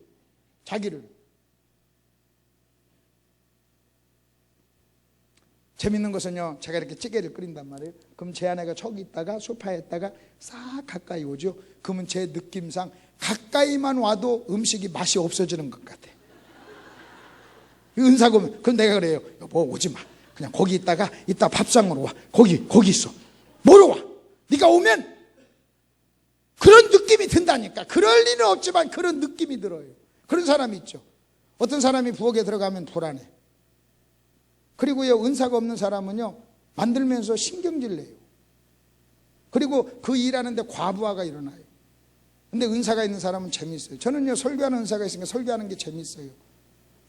재밌는 것은요, 제가 이렇게 찌개를 끓인단 말이에요. 그럼 제 아내가 저기 있다가 소파에 있다가 싹 가까이 오죠. 그러면 제 느낌상 가까이만 와도 음식이 맛이 없어지는 것 같아. 은사가 오면, 그럼 내가 그래요. 여보 오지 마. 그냥 거기 있다가 이따 밥상으로 와. 거기 있어. 뭐로 와? 네가 오면 그런 느낌이 든다니까. 그럴 리는 없지만 그런 느낌이 들어요. 그런 사람이 있죠. 어떤 사람이 부엌에 들어가면 불안해. 그리고요, 은사가 없는 사람은요, 만들면서 신경질 내요. 그리고 그 일하는데 과부하가 일어나요. 근데 은사가 있는 사람은 재밌어요. 저는요, 설교하는 은사가 있으니까 설교하는 게 재밌어요.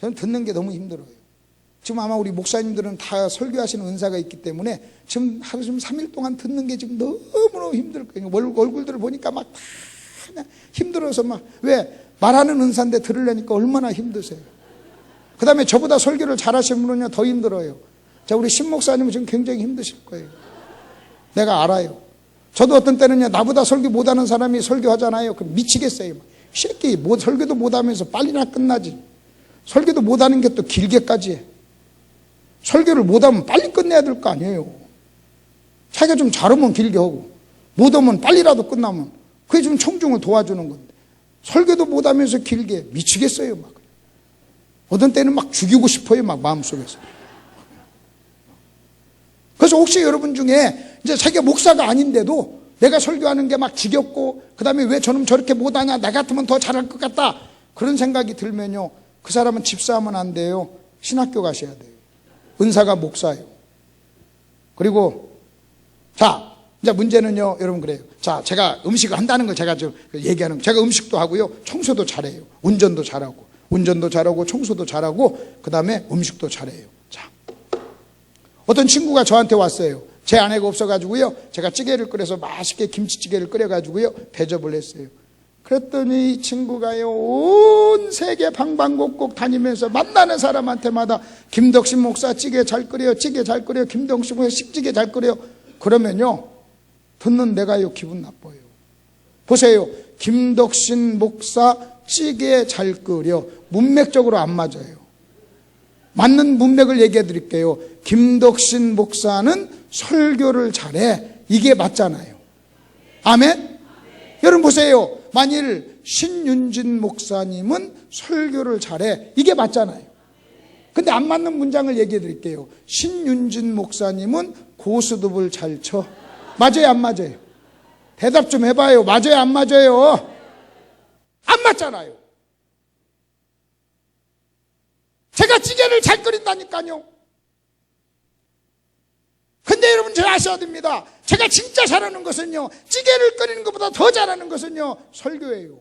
저는 듣는 게 너무 힘들어요. 지금 아마 우리 목사님들은 다 설교하시는 은사가 있기 때문에 지금 하루 좀 3일 동안 듣는 게 지금 너무너무 힘들 거예요. 얼굴들을 보니까 막 다 힘들어서 막, 왜? 말하는 은사인데 들으려니까 얼마나 힘드세요. 그 다음에 저보다 설교를 잘하시는 분은요, 더 힘들어요. 자, 우리 신 목사님은 지금 굉장히 힘드실 거예요. 내가 알아요. 저도 어떤 때는요, 나보다 설교 못하는 사람이 설교하잖아요. 그럼 미치겠어요. 새끼, 뭐 설교도 못하면서 빨리나 끝나지. 설교도 못하는 게 또 길게까지 해. 설교를 못하면 빨리 끝내야 될 거 아니에요. 자기가 좀 잘하면 길게 하고 못하면 빨리라도 끝나면 그게 좀 청중을 도와주는 건데 설교도 못하면서 길게 미치겠어요. 막 어떤 때는 막 죽이고 싶어요. 막 마음속에서. 그래서 혹시 여러분 중에 이제 자기가 목사가 아닌데도 내가 설교하는 게 막 지겹고 그 다음에 왜 저놈 저렇게 못하냐, 나 같으면 더 잘할 것 같다, 그런 생각이 들면요, 그 사람은 집사하면 안 돼요. 신학교 가셔야 돼요. 은사가 목사예요. 그리고 자, 이제 문제는요, 여러분 그래요. 자, 제가 음식을 한다는 걸 제가 좀 얘기하는 거. 제가 음식도 하고요, 청소도 잘해요. 운전도 잘하고 청소도 잘하고 그 다음에 음식도 잘해요. 자, 어떤 친구가 저한테 왔어요. 제 아내가 없어가지고요, 제가 찌개를 끓여서 맛있게 김치찌개를 끓여가지고요 대접을 했어요. 그랬더니 이 친구가요, 온 세계 방방곡곡 다니면서 만나는 사람한테마다 김덕신 목사 찌개 잘 끓여요, 김덕신 목사 식찌개 잘 끓여요. 그러면요, 듣는 내가요 기분 나빠요. 보세요, 김덕신 목사 찌개 잘 끓여, 문맥적으로 안 맞아요. 맞는 문맥을 얘기해 드릴게요. 김덕신 목사는 설교를 잘해, 이게 맞잖아요. 아멘? 여러분 보세요, 만일 신윤진 목사님은 설교를 잘해, 이게 맞잖아요. 근데 안 맞는 문장을 얘기해 드릴게요. 신윤진 목사님은 고스톱을 잘 쳐. 맞아요, 안 맞아요? 대답 좀 해봐요. 맞아요, 안 맞아요? 안 맞잖아요. 제가 찌개를 잘 끓인다니까요. 근데 여러분 잘 아셔야 됩니다. 제가 진짜 잘하는 것은요, 찌개를 끓이는 것보다 더 잘하는 것은요, 설교예요.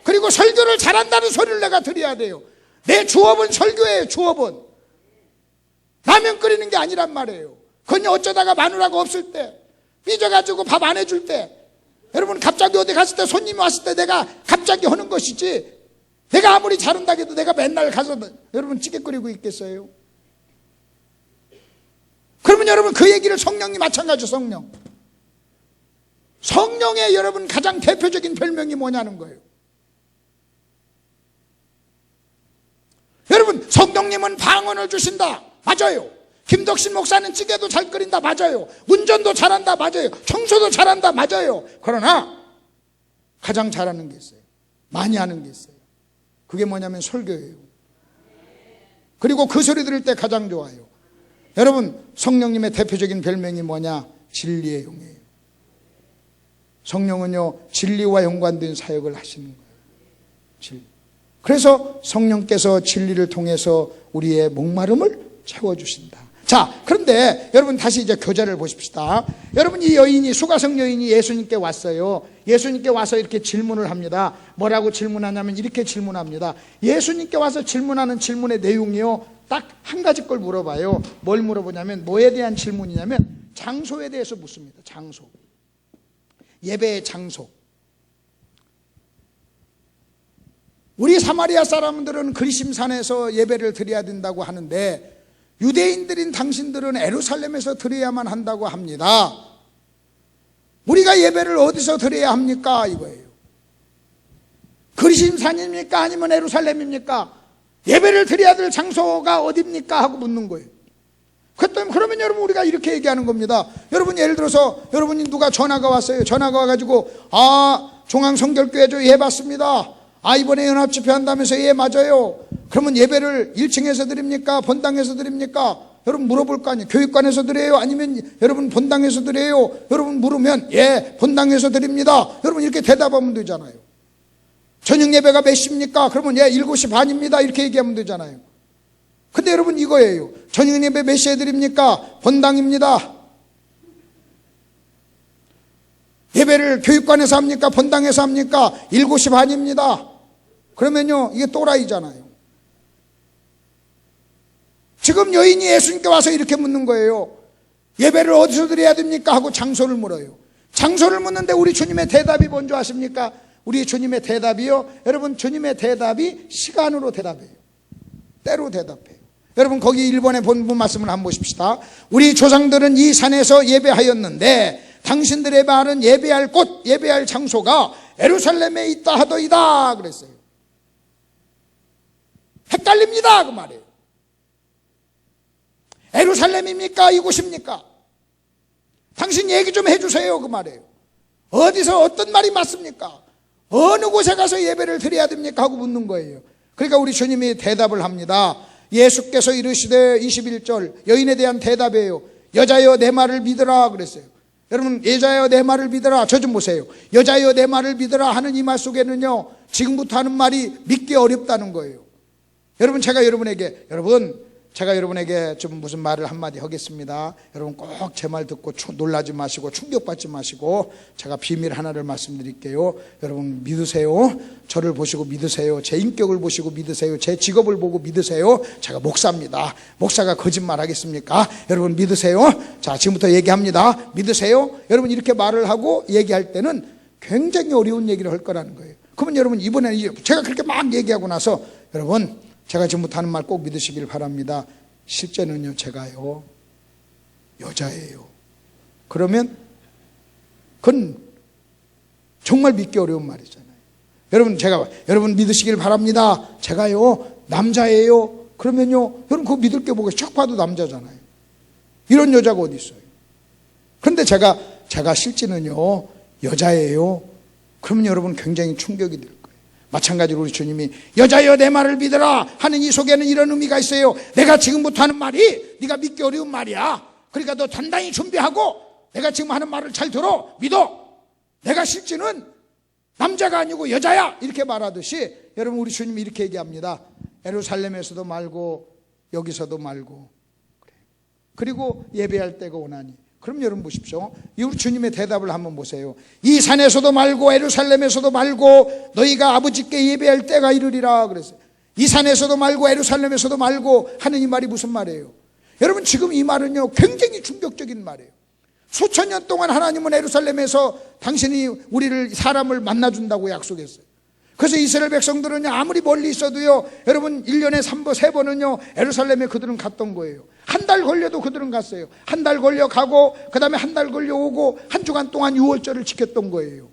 그리고 설교를 잘한다는 소리를 내가 드려야 돼요. 내 주업은 설교예요. 주업은 라면 끓이는 게 아니란 말이에요. 그건 어쩌다가 마누라가 없을 때, 삐져가지고 밥 안 해줄 때, 여러분 갑자기 어디 갔을 때, 손님이 왔을 때 내가 갑자기 하는 것이지, 내가 아무리 잘한다 해도 내가 맨날 가서 여러분 찌개 끓이고 있겠어요? 그러면 여러분 그 얘기를 성령이 마찬가지죠. 성령의 여러분 가장 대표적인 별명이 뭐냐는 거예요. 여러분, 성령님은 방언을 주신다, 맞아요. 김덕신 목사는 찌개도 잘 끓인다, 맞아요. 운전도 잘한다, 맞아요. 청소도 잘한다, 맞아요. 그러나 가장 잘하는 게 있어요. 많이 하는 게 있어요. 그게 뭐냐면 설교예요. 그리고 그 소리 들을 때 가장 좋아요. 여러분, 성령님의 대표적인 별명이 뭐냐? 진리의 용이에요. 성령은요, 진리와 연관된 사역을 하시는 거예요. 진리. 그래서 성령께서 진리를 통해서 우리의 목마름을 채워주신다. 자, 그런데 여러분 다시 이제 교제를 보십시다. 여러분, 이 여인이, 수가성 여인이 예수님께 왔어요. 예수님께 와서 이렇게 질문을 합니다. 뭐라고 질문하냐면 이렇게 질문합니다. 예수님께 와서 질문하는 질문의 내용이요, 딱 한 가지 걸 물어봐요. 뭘 물어보냐면, 뭐에 대한 질문이냐면 장소에 대해서 묻습니다. 장소, 예배의 장소. 우리 사마리아 사람들은 그리심산에서 예배를 드려야 된다고 하는데, 유대인들인 당신들은 예루살렘에서 드려야만 한다고 합니다. 우리가 예배를 어디서 드려야 합니까? 이거예요. 그리심산입니까? 아니면 예루살렘입니까? 예배를 드려야 될 장소가 어디입니까? 하고 묻는 거예요. 그러면 여러분 우리가 이렇게 얘기하는 겁니다. 여러분, 예를 들어서 여러분이 누가 전화가 왔어요. 전화가 와가지고, 중앙성결교회 저 예 받습니다. 이번에 연합집회 한다면서 예 맞아요. 그러면 예배를 1층에서 드립니까? 본당에서 드립니까? 여러분 물어볼 거 아니에요. 교육관에서 드려요? 아니면 여러분 본당에서 드려요? 여러분 물으면 예 본당에서 드립니다. 여러분 이렇게 대답하면 되잖아요. 저녁 예배가 몇 시입니까? 그러면 예 7시 반입니다. 이렇게 얘기하면 되잖아요. 근데 여러분 이거예요. 저녁 예배 몇 시에 드립니까? 본당입니다. 예배를 교육관에서 합니까? 본당에서 합니까? 7시 반입니다. 그러면요, 이게 또라이잖아요. 지금 여인이 예수님께 와서 이렇게 묻는 거예요. 예배를 어디서 드려야 됩니까? 하고 장소를 물어요. 장소를 묻는데 우리 주님의 대답이 뭔지 아십니까? 우리 주님의 대답이요, 여러분 주님의 대답이 시간으로 대답해요. 때로 대답해요. 여러분 거기 일본의 본문 말씀을 한번 보십시다. 우리 조상들은 이 산에서 예배하였는데 당신들의 말은 예배할 곳, 예배할 장소가 예루살렘에 있다 하더이다 그랬어요. 헷갈립니다 그 말이에요. 예루살렘입니까? 이곳입니까? 당신 얘기 좀 해주세요. 그 말이에요. 어디서 어떤 말이 맞습니까? 어느 곳에 가서 예배를 드려야 됩니까? 하고 묻는 거예요. 그러니까 우리 주님이 대답을 합니다. 예수께서 이르시되 21절 여인에 대한 대답이에요. 여자여 내 말을 믿으라 그랬어요. 여러분, 여자여 내 말을 믿으라. 저 좀 보세요. 여자여 내 말을 믿으라 하는 이 말 속에는요, 지금부터 하는 말이 믿기 어렵다는 거예요. 여러분, 제가 여러분에게 좀 무슨 말을 한마디 하겠습니다. 여러분 꼭 제 말 듣고 놀라지 마시고 충격받지 마시고, 제가 비밀 하나를 말씀드릴게요. 여러분 믿으세요. 저를 보시고 믿으세요. 제 인격을 보시고 믿으세요. 제 직업을 보고 믿으세요. 제가 목사입니다. 목사가 거짓말 하겠습니까? 여러분 믿으세요. 자, 지금부터 얘기합니다. 믿으세요. 여러분 이렇게 말을 하고 얘기할 때는 굉장히 어려운 얘기를 할 거라는 거예요. 그러면 여러분 이번에는 제가 그렇게 막 얘기하고 나서, 여러분 제가 지금부터 하는 말 꼭 믿으시길 바랍니다. 실제는요, 제가요 여자예요. 그러면 그건 정말 믿기 어려운 말이잖아요. 여러분 믿으시길 바랍니다. 제가요 남자예요. 그러면요, 여러분 그거 믿을 게 뭐가, 쫙 봐도 남자잖아요. 이런 여자가 어디 있어요? 그런데 제가 실제는요 여자예요. 그러면 여러분 굉장히 충격이 될 거예요. 마찬가지로 우리 주님이 여자여 내 말을 믿으라 하는 이 속에는 이런 의미가 있어요. 내가 지금부터 하는 말이 네가 믿기 어려운 말이야. 그러니까 너 단단히 준비하고 내가 지금 하는 말을 잘 들어, 믿어. 내가 실제는 남자가 아니고 여자야. 이렇게 말하듯이 여러분 우리 주님이 이렇게 얘기합니다. 예루살렘에서도 말고 여기서도 말고, 그리고 예배할 때가 오나니. 그럼 여러분 보십시오. 우리 주님의 대답을 한번 보세요. 이 산에서도 말고 예루살렘에서도 말고 너희가 아버지께 예배할 때가 이르리라 그랬어요. 이 산에서도 말고 예루살렘에서도 말고 하는 이 말이 무슨 말이에요? 여러분 지금 이 말은요 굉장히 충격적인 말이에요. 수천 년 동안 하나님은 예루살렘에서 당신이 우리를, 사람을 만나준다고 약속했어요. 그래서 이스라엘 백성들은요 아무리 멀리 있어도요, 여러분 1년에 3번은요 예루살렘에 그들은 갔던 거예요. 한 달 걸려도 그들은 갔어요. 한 달 걸려 가고, 그 다음에 한 달 걸려 오고, 한 주간 동안 유월절을 지켰던 거예요.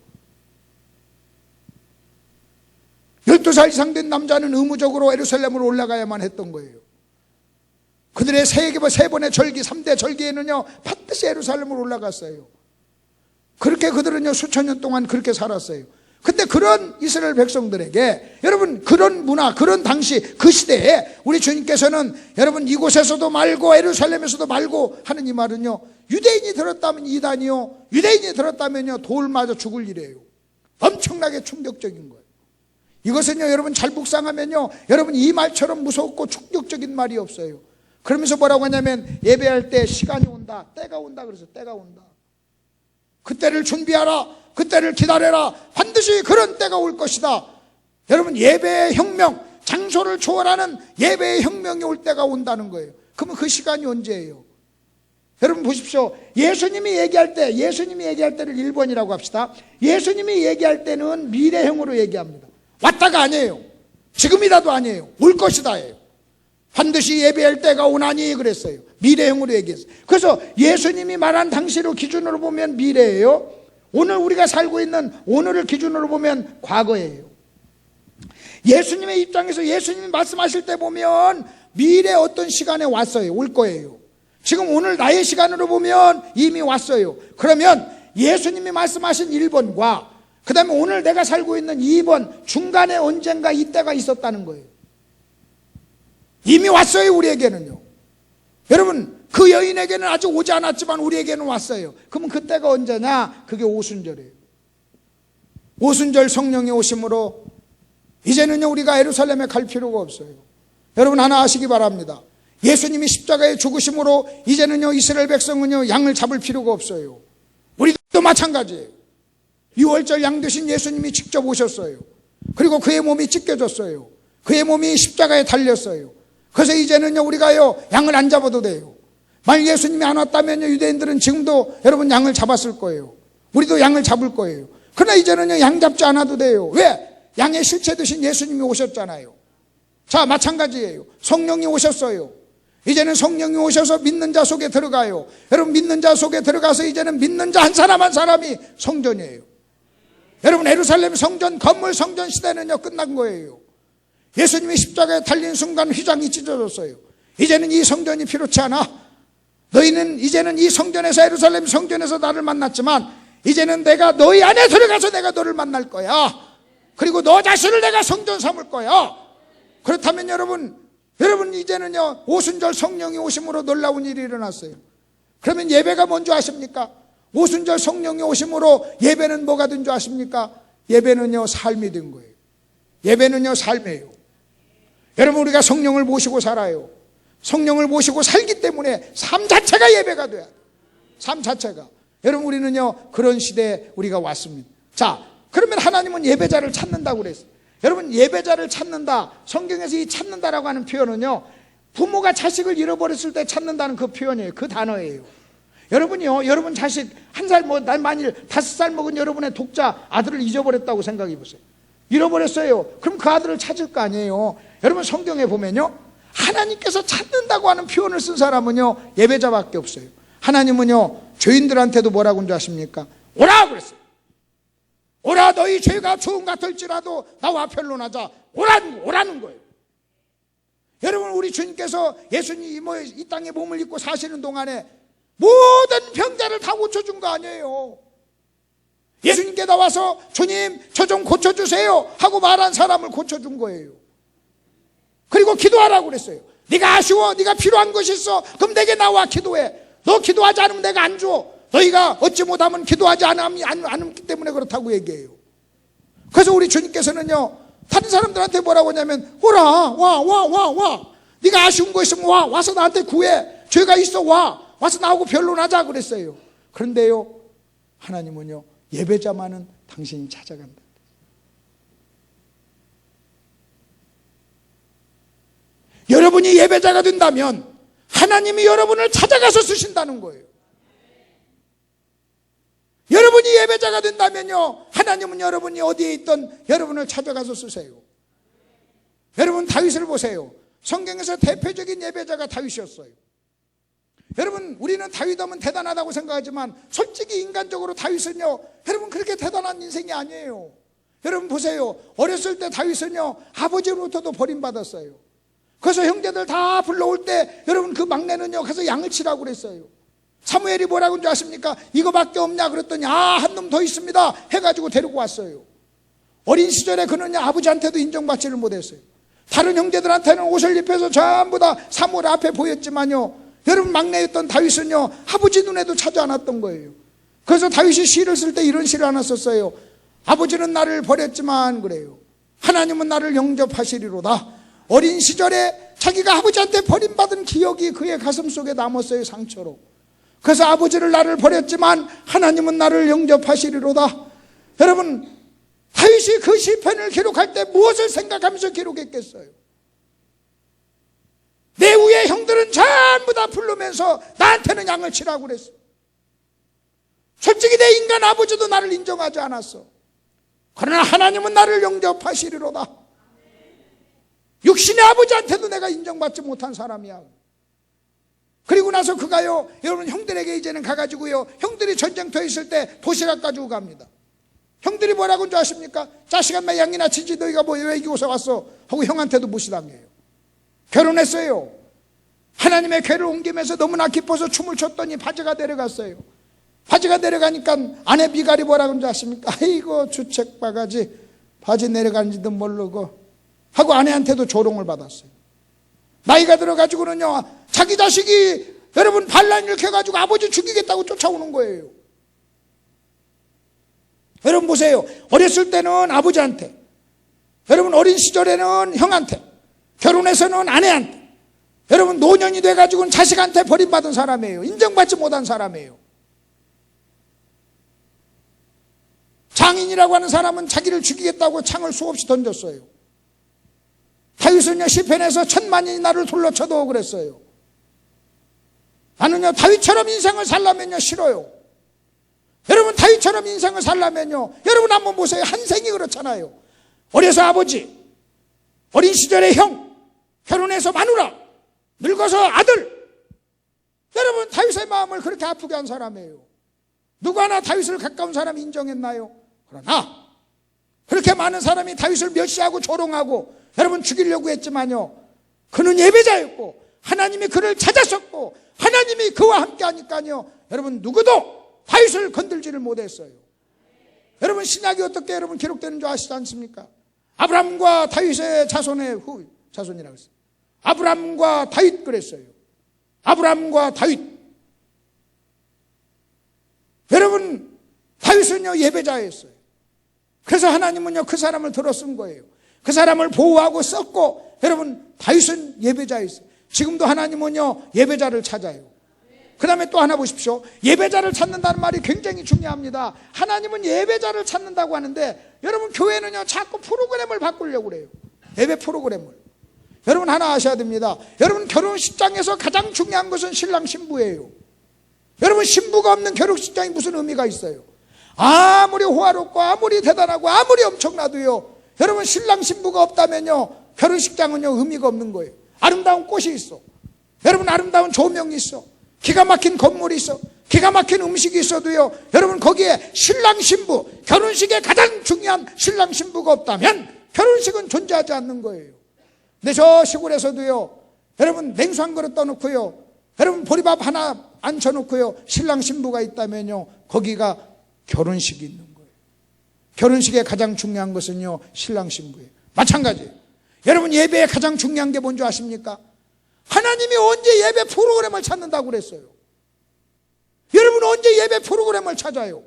12살 이상 된 남자는 의무적으로 예루살렘으로 올라가야만 했던 거예요. 그들의 세 번의 절기, 3대 절기에는요 반드시 예루살렘으로 올라갔어요. 그렇게 그들은요 수천 년 동안 그렇게 살았어요. 근데 그런 이스라엘 백성들에게, 여러분 그런 문화, 그런 당시 그 시대에 우리 주님께서는 여러분 이곳에서도 말고 예루살렘에서도 말고 하는 이 말은요, 유대인이 들었다면 이단이요, 유대인이 들었다면요 돌 맞아 죽을 일이에요. 엄청나게 충격적인 거예요. 이것은요 여러분 잘 묵상하면요, 여러분 이 말처럼 무섭고 충격적인 말이 없어요. 그러면서 뭐라고 하냐면, 예배할 때 시간이 온다, 때가 온다. 그래서 때가 온다. 그때를 준비하라. 그때를 기다려라. 반드시 그런 때가 올 것이다. 여러분 예배의 혁명, 장소를 초월하는 예배의 혁명이 올 때가 온다는 거예요. 그러면 그 시간이 언제예요? 여러분 보십시오. 예수님이 얘기할 때를 1번이라고 합시다. 예수님이 얘기할 때는 미래형으로 얘기합니다. 왔다가 아니에요. 지금이라도 아니에요. 올 것이다예요. 반드시 예배할 때가 오나니 그랬어요. 미래형으로 얘기했어요. 그래서 예수님이 말한 당시로 기준으로 보면 미래예요. 오늘 우리가 살고 있는 오늘을 기준으로 보면 과거예요. 예수님의 입장에서 예수님이 말씀하실 때 보면 미래 어떤 시간에 왔어요. 올 거예요. 지금 오늘 나의 시간으로 보면 이미 왔어요. 그러면 예수님이 말씀하신 1번과 그 다음에 오늘 내가 살고 있는 2번 중간에 언젠가 이때가 있었다는 거예요. 이미 왔어요. 우리에게는요. 여러분 그 여인에게는 아직 오지 않았지만 우리에게는 왔어요. 그러면 그때가 언제냐? 그게 오순절이에요. 오순절 성령이 오심으로 이제는요 우리가 예루살렘에 갈 필요가 없어요. 여러분 하나 아시기 바랍니다. 예수님이 십자가에 죽으심으로 이제는요 이스라엘 백성은요 양을 잡을 필요가 없어요. 우리도 마찬가지예요. 유월절 양 되신 예수님이 직접 오셨어요. 그리고 그의 몸이 찢겨졌어요. 그의 몸이 십자가에 달렸어요. 그래서 이제는요 우리가요 양을 안 잡아도 돼요. 만약 예수님이 안 왔다면요 유대인들은 지금도 여러분 양을 잡았을 거예요. 우리도 양을 잡을 거예요. 그러나 이제는요 양 잡지 않아도 돼요. 왜? 양의 실체 되신 예수님이 오셨잖아요. 자 마찬가지예요. 성령이 오셨어요. 이제는 성령이 오셔서 믿는 자 속에 들어가요. 여러분 믿는 자 속에 들어가서 이제는 믿는 자 한 사람 한 사람이 성전이에요. 여러분 예루살렘 성전, 건물 성전 시대는요 끝난 거예요. 예수님이 십자가에 달린 순간 휘장이 찢어졌어요. 이제는 이 성전이 필요치 않아. 너희는 이제는 이 성전에서, 예루살렘 성전에서 나를 만났지만 이제는 내가 너희 안에 들어가서 내가 너를 만날 거야. 그리고 너 자신을 내가 성전 삼을 거야. 그렇다면 여러분 이제는요, 오순절 성령이 오심으로 놀라운 일이 일어났어요. 그러면 예배가 뭔 줄 아십니까? 오순절 성령이 오심으로 예배는 뭐가 된 줄 아십니까? 예배는요, 삶이 된 거예요. 예배는요, 삶이에요. 여러분, 우리가 성령을 모시고 살아요. 성령을 모시고 살기 때문에 삶 자체가 예배가 돼야 돼요. 삶 자체가. 여러분, 우리는요, 그런 시대에 우리가 왔습니다. 자, 그러면 하나님은 예배자를 찾는다고 그랬어요. 여러분, 예배자를 찾는다. 성경에서 이 찾는다라고 하는 표현은요, 부모가 자식을 잃어버렸을 때 찾는다는 그 표현이에요. 그 단어예요. 여러분이요, 여러분 자식 만일 5살 먹은 여러분의 독자 아들을 잊어버렸다고 생각해 보세요. 잃어버렸어요. 그럼 그 아들을 찾을 거 아니에요. 여러분, 성경에 보면요, 하나님께서 찾는다고 하는 표현을 쓴 사람은요, 예배자밖에 없어요. 하나님은요, 죄인들한테도 뭐라고 한 줄 아십니까? 오라 그랬어요. 오라, 너희 죄가 주음 같을지라도 나와 변론하자. 오라는 거예요. 여러분, 우리 주님께서 예수님이 이 땅에 몸을 입고 사시는 동안에 모든 병자를 다 고쳐준 거 아니에요. 예수님께 나와서 주님, 저 좀 고쳐주세요 하고 말한 사람을 고쳐준 거예요. 그리고 기도하라고 그랬어요. 네가 아쉬워, 네가 필요한 것이 있어, 그럼 내게 나와 기도해. 너 기도하지 않으면 내가 안 줘. 너희가 얻지 못하면 기도하지 않기 때문에 그렇다고 얘기해요. 그래서 우리 주님께서는요, 다른 사람들한테 뭐라고 하냐면, 오라, 와. 네가 아쉬운 거 있으면 와서 나한테 구해. 죄가 있어, 와서 나하고 변론하자 그랬어요. 그런데요, 하나님은요, 예배자만은 당신이 찾아간다. 여러분이 예배자가 된다면 하나님이 여러분을 찾아가서 쓰신다는 거예요. 여러분이 예배자가 된다면요, 하나님은 여러분이 어디에 있든 여러분을 찾아가서 쓰세요. 여러분, 다윗을 보세요. 성경에서 대표적인 예배자가 다윗이었어요. 여러분, 우리는 다윗 하면 대단하다고 생각하지만 솔직히 인간적으로 다윗은요, 여러분, 그렇게 대단한 인생이 아니에요. 여러분 보세요. 어렸을 때 다윗은요, 아버지로부터도 버림받았어요. 그래서 형제들 다 불러올 때 여러분, 그 막내는요, 가서 양을 치라고 그랬어요. 사무엘이 뭐라고 한줄 아십니까? 이거밖에 없냐 그랬더니, 한 놈 더 있습니다 해가지고 데리고 왔어요. 어린 시절에 그는 아버지한테도 인정받지를 못했어요. 다른 형제들한테는 옷을 입혀서 전부 다 사무엘 앞에 보였지만요, 여러분, 막내였던 다윗은요, 아버지 눈에도 차지 않았던 거예요. 그래서 다윗이 시를 쓸 때 이런 시를 하나 썼어요. 아버지는 나를 버렸지만 그래요, 하나님은 나를 영접하시리로다. 어린 시절에 자기가 아버지한테 버림받은 기억이 그의 가슴 속에 남았어요, 상처로. 그래서 아버지를 나를 버렸지만 하나님은 나를 영접하시리로다. 여러분, 다윗이 그 시편을 기록할 때 무엇을 생각하면서 기록했겠어요? 내 위에 형들은 전부 다 부르면서 나한테는 양을 치라고 그랬어. 솔직히 내 인간 아버지도 나를 인정하지 않았어. 그러나 하나님은 나를 영접하시리로다. 육신의 아버지한테도 내가 인정받지 못한 사람이야. 그리고 나서 그가요, 여러분, 형들에게 이제는 가가지고요, 형들이 전쟁터에 있을 때 도시락 가지고 갑니다. 형들이 뭐라고 줄 아십니까? 자식아, 매 양이나 치지, 너희가 왜 이곳에 왔어? 하고 형한테도 무시당해요. 결혼했어요. 하나님의 궤를 옮기면서 너무나 기뻐서 춤을 췄더니 바지가 내려갔어요. 바지가 내려가니까 아내 미갈이 뭐라고 줄 아십니까? 아이고, 주책바가지, 바지 내려가는지도 모르고 하고 아내한테도 조롱을 받았어요. 나이가 들어가지고는요, 자기 자식이 여러분 반란 일으켜가지고 아버지 죽이겠다고 쫓아오는 거예요. 여러분 보세요. 어렸을 때는 아버지한테, 여러분 어린 시절에는 형한테, 결혼해서는 아내한테, 여러분 노년이 돼가지고는 자식한테 버림받은 사람이에요. 인정받지 못한 사람이에요. 장인이라고 하는 사람은 자기를 죽이겠다고 창을 수없이 던졌어요. 다윗은요, 시편에서 1000만인이 나를 둘러쳐도 그랬어요. 나는요, 다윗처럼 인생을 살려면요, 싫어요. 여러분, 다윗처럼 인생을 살려면요, 여러분 한번 보세요. 한 생이 그렇잖아요. 어려서 아버지, 어린 시절에 형, 결혼해서 마누라, 늙어서 아들. 여러분, 다윗의 마음을 그렇게 아프게 한 사람이에요. 누구 하나 다윗을 가까운 사람이 인정했나요? 그러나 그렇게 많은 사람이 다윗을 멸시하고 조롱하고 여러분 죽이려고 했지만요, 그는 예배자였고 하나님이 그를 찾았었고 하나님이 그와 함께 하니까요, 여러분 누구도 다윗을 건들지를 못했어요. 여러분 신약이 어떻게 여러분 기록되는 줄 아시지 않습니까? 아브라함과 다윗의 자손의 자손이라고 했어요. 아브라함과 다윗 그랬어요. 아브라함과 다윗. 여러분 다윗은요 예배자였어요. 그래서 하나님은요 그 사람을 들어 쓴 거예요. 그 사람을 보호하고 썼고, 여러분 다윗은 예배자였어요. 지금도 하나님은요 예배자를 찾아요. 그 다음에 또 하나 보십시오. 예배자를 찾는다는 말이 굉장히 중요합니다. 하나님은 예배자를 찾는다고 하는데, 여러분 교회는요 자꾸 프로그램을 바꾸려고 그래요. 예배 프로그램을. 여러분 하나 아셔야 됩니다. 여러분 결혼식장에서 가장 중요한 것은 신랑 신부예요. 여러분 신부가 없는 결혼식장이 무슨 의미가 있어요? 아무리 호화롭고 아무리 대단하고 아무리 엄청나도요, 여러분 신랑 신부가 없다면요 결혼식장은요 의미가 없는 거예요. 아름다운 꽃이 있어, 여러분 아름다운 조명이 있어, 기가 막힌 건물이 있어, 기가 막힌 음식이 있어도요, 여러분 거기에 신랑 신부, 결혼식에 가장 중요한 신랑 신부가 없다면 결혼식은 존재하지 않는 거예요. 근데 저 시골에서도요, 여러분 냉수 한 그릇 떠놓고요, 여러분 보리밥 하나 앉혀놓고요, 신랑 신부가 있다면요 거기가 결혼식이 있는 거예요. 결혼식에 가장 중요한 것은요 신랑 신부예요. 마찬가지예요. 여러분 예배에 가장 중요한 게 뭔지 아십니까? 하나님이 언제 예배 프로그램을 찾는다고 그랬어요? 여러분 언제 예배 프로그램을 찾아요?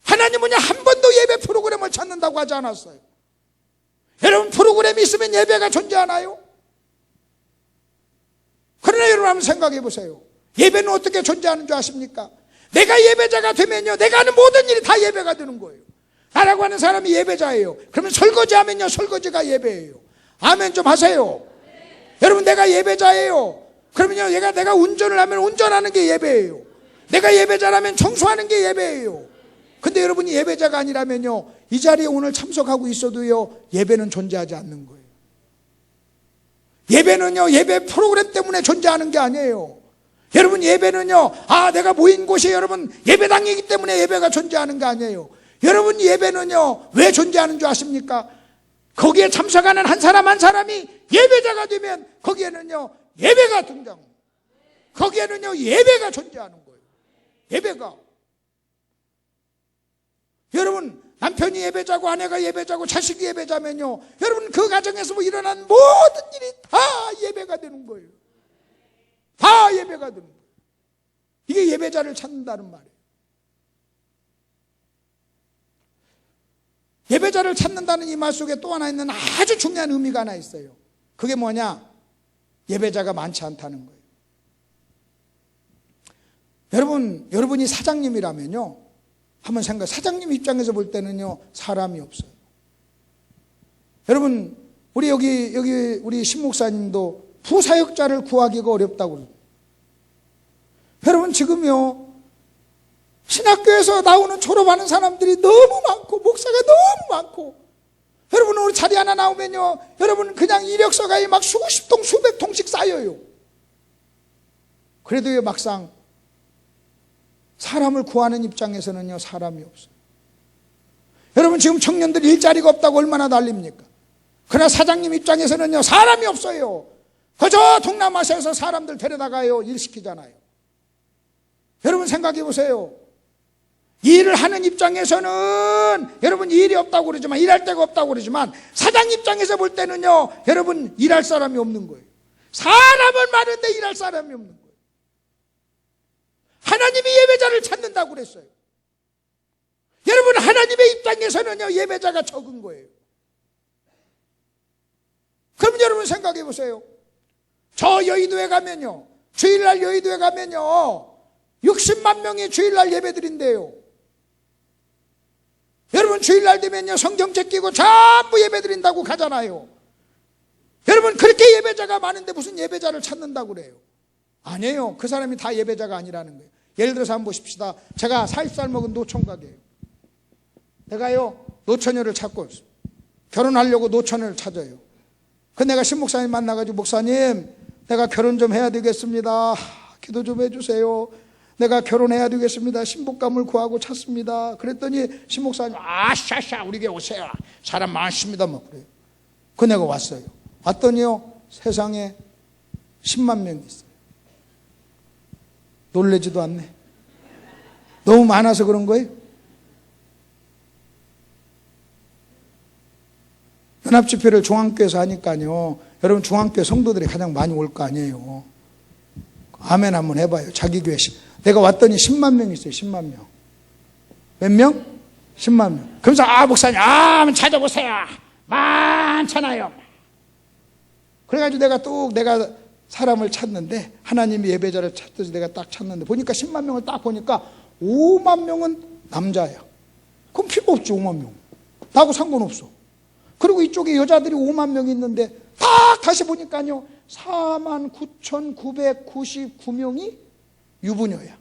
하나님은요 한 번도 예배 프로그램을 찾는다고 하지 않았어요. 여러분 프로그램이 있으면 예배가 존재하나요? 그러나 여러분 한번 생각해 보세요. 예배는 어떻게 존재하는 줄 아십니까? 내가 예배자가 되면요 내가 하는 모든 일이 다 예배가 되는 거예요. 나라고 하는 사람이 예배자예요. 그러면 설거지하면요 설거지가 예배예요. 아멘 좀 하세요. 여러분 내가 예배자예요. 그러면요 내가 운전을 하면 운전하는 게 예배예요. 내가 예배자라면 청소하는 게 예배예요. 근데 여러분이 예배자가 아니라면요 이 자리에 오늘 참석하고 있어도요 예배는 존재하지 않는 거예요. 예배는요 예배 프로그램 때문에 존재하는 게 아니에요. 여러분 예배는요 내가 모인 곳이 여러분 예배당이기 때문에 예배가 존재하는 게 아니에요. 여러분 예배는요 왜 존재하는 줄 아십니까? 거기에 참석하는 한 사람 한 사람이 예배자가 되면 거기에는요 예배가 등장합니다. 거기에는요 예배가 존재하는 거예요. 예배가. 여러분 남편이 예배자고 아내가 예배자고 자식이 예배자면요 여러분 그 가정에서 일어난 모든 일이 다 예배가 되는 거예요. 다 예배가 되는 거예요. 이게 예배자를 찾는다는 말이에요. 예배자를 찾는다는 이 말 속에 또 하나 있는 아주 중요한 의미가 하나 있어요. 그게 뭐냐? 예배자가 많지 않다는 거예요. 여러분이 사장님이라면요 한번 생각해. 사장님 입장에서 볼 때는요 사람이 없어요. 여러분 우리 여기 우리 신목사님도 부사역자를 구하기가 어렵다고 그래요. 여러분 지금요 신학교에서 나오는 졸업하는 사람들이 너무 많고 목사가 너무 많고, 여러분 우리 자리 하나 나오면요 여러분 그냥 이력서가 막 수십 통 수백 통씩 쌓여요. 그래도요 막상 사람을 구하는 입장에서는요 사람이 없어요. 여러분 지금 청년들 일자리가 없다고 얼마나 난립니까? 그러나 사장님 입장에서는요 사람이 없어요. 그저 동남아시아에서 사람들 데려다가요 일시키잖아요. 여러분 생각해 보세요. 일을 하는 입장에서는 여러분 일이 없다고 그러지만, 일할 데가 없다고 그러지만, 사장 입장에서 볼 때는요 여러분 일할 사람이 없는 거예요. 사람은 많은데 일할 사람이 없는 거예요. 하나님이 예배자를 찾는다고 그랬어요. 여러분 하나님의 입장에서는요 예배자가 적은 거예요. 그럼 여러분 생각해 보세요. 저 여의도에 가면요 주일날 여의도에 가면요 60만 명이 주일날 예배드린대요. 여러분 주일날 되면요 성경책 끼고 전부 예배드린다고 가잖아요. 여러분 그렇게 예배자가 많은데 무슨 예배자를 찾는다고 그래요? 아니에요. 그 사람이 다 예배자가 아니라는 거예요. 예를 들어서 한번 보십시다. 제가 40살 먹은 노총각이에요. 내가요 노처녀를 찾고 있어요. 결혼하려고 노처녀를 찾아요. 그 내가 신목사님 만나가지고 목사님 내가 결혼 좀 해야 되겠습니다. 기도 좀 해주세요. 내가 결혼해야 되겠습니다. 신복감을 구하고 찾습니다. 그랬더니 신목사님 샤 우리 교회 오세요. 사람 많습니다. 뭐 그래요. 그 내가 왔어요. 왔더니요 세상에 10만 명이 있어요. 놀래지도 않네. 너무 많아서 그런 거예요? 연합집회를 중앙교회에서 하니까요, 여러분 중앙교회 성도들이 가장 많이 올 거 아니에요. 아멘 한번 해봐요. 자기 교회. 내가 왔더니 10만 명 있어요. 10만 명. 몇 명? 10만 명. 그러면서 목사님 한번 찾아보세요. 많잖아요. 그래가지고 내가 사람을 찾는데, 하나님이 예배자를 찾듯이 내가 딱 찾는데, 보니까 10만 명을 딱 보니까 5만 명은 남자야. 그럼 필요 없지. 5만 명 나하고 상관없어. 그리고 이쪽에 여자들이 5만 명 있는데 딱 다시 보니까요 49,999명이 유부녀야.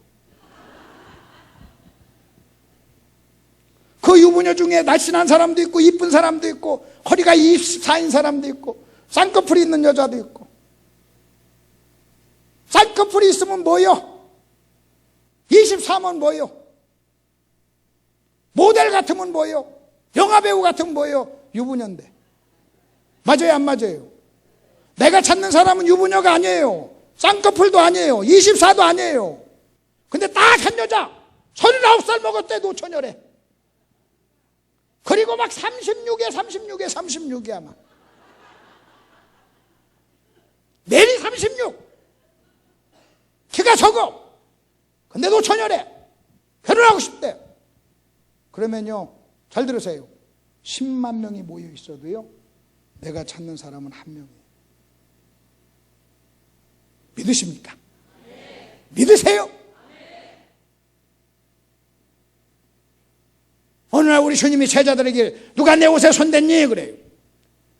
그 유부녀 중에 날씬한 사람도 있고 이쁜 사람도 있고 허리가 24인 사람도 있고 쌍꺼풀이 있는 여자도 있고. 쌍꺼풀이 있으면 뭐요? 23은 뭐요? 모델 같으면 뭐요? 영화배우 같으면 뭐요? 유부녀인데. 맞아요, 안 맞아요? 내가 찾는 사람은 유부녀가 아니에요. 쌍꺼풀도 아니에요. 24도 아니에요. 근데 딱 한 여자 39살 먹었대. 노처녀래. 그리고 막 36이야 막. 내리 36. 키가 적어. 근데 노처녀래. 결혼하고 싶대. 그러면요, 잘 들으세요. 10만 명이 모여 있어도요, 내가 찾는 사람은 한 명이에요. 믿으십니까? 믿으세요? 어느 날 우리 주님이 제자들에게 누가 내 옷에 손댔니? 그래요.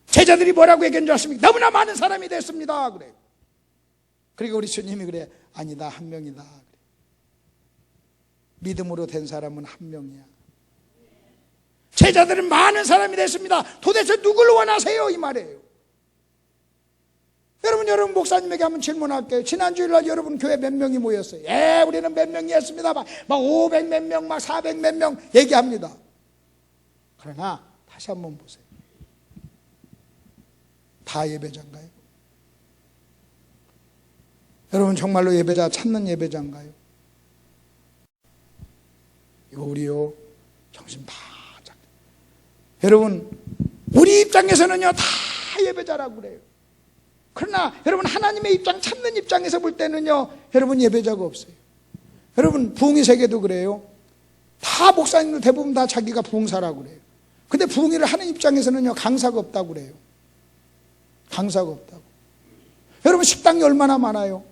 제자들이 뭐라고 얘기한 줄 아십니까? 너무나 많은 사람이 됐습니다. 그래요. 그리고 우리 주님이 그래, 아니다, 한 명이다. 그래. 믿음으로 된 사람은 한 명이야. 제자들은 많은 사람이 됐습니다. 도대체 누굴 원하세요? 이 말이에요. 여러분 목사님에게 한번 질문할게요. 지난 주일날 여러분 교회 몇 명이 모였어요? 우리는 몇 명이었습니다. 막 500 몇 명, 막 400 몇 명 얘기합니다. 그러나 다시 한번 보세요. 다 예배자인가요? 여러분 정말로 예배자 찾는 예배자인가요? 이거 우리요 정신 바짝. 여러분 우리 입장에서는요 다 예배자라고 그래요. 그러나 여러분 하나님의 입장, 찾는 입장에서 볼 때는요 여러분 예배자가 없어요. 여러분 부흥의 세계도 그래요. 다 목사님들 대부분 다 자기가 부흥사라고 그래요. 근데 부흥회를 하는 입장에서는요 강사가 없다고 그래요. 강사가 없다고. 여러분 식당이 얼마나 많아요.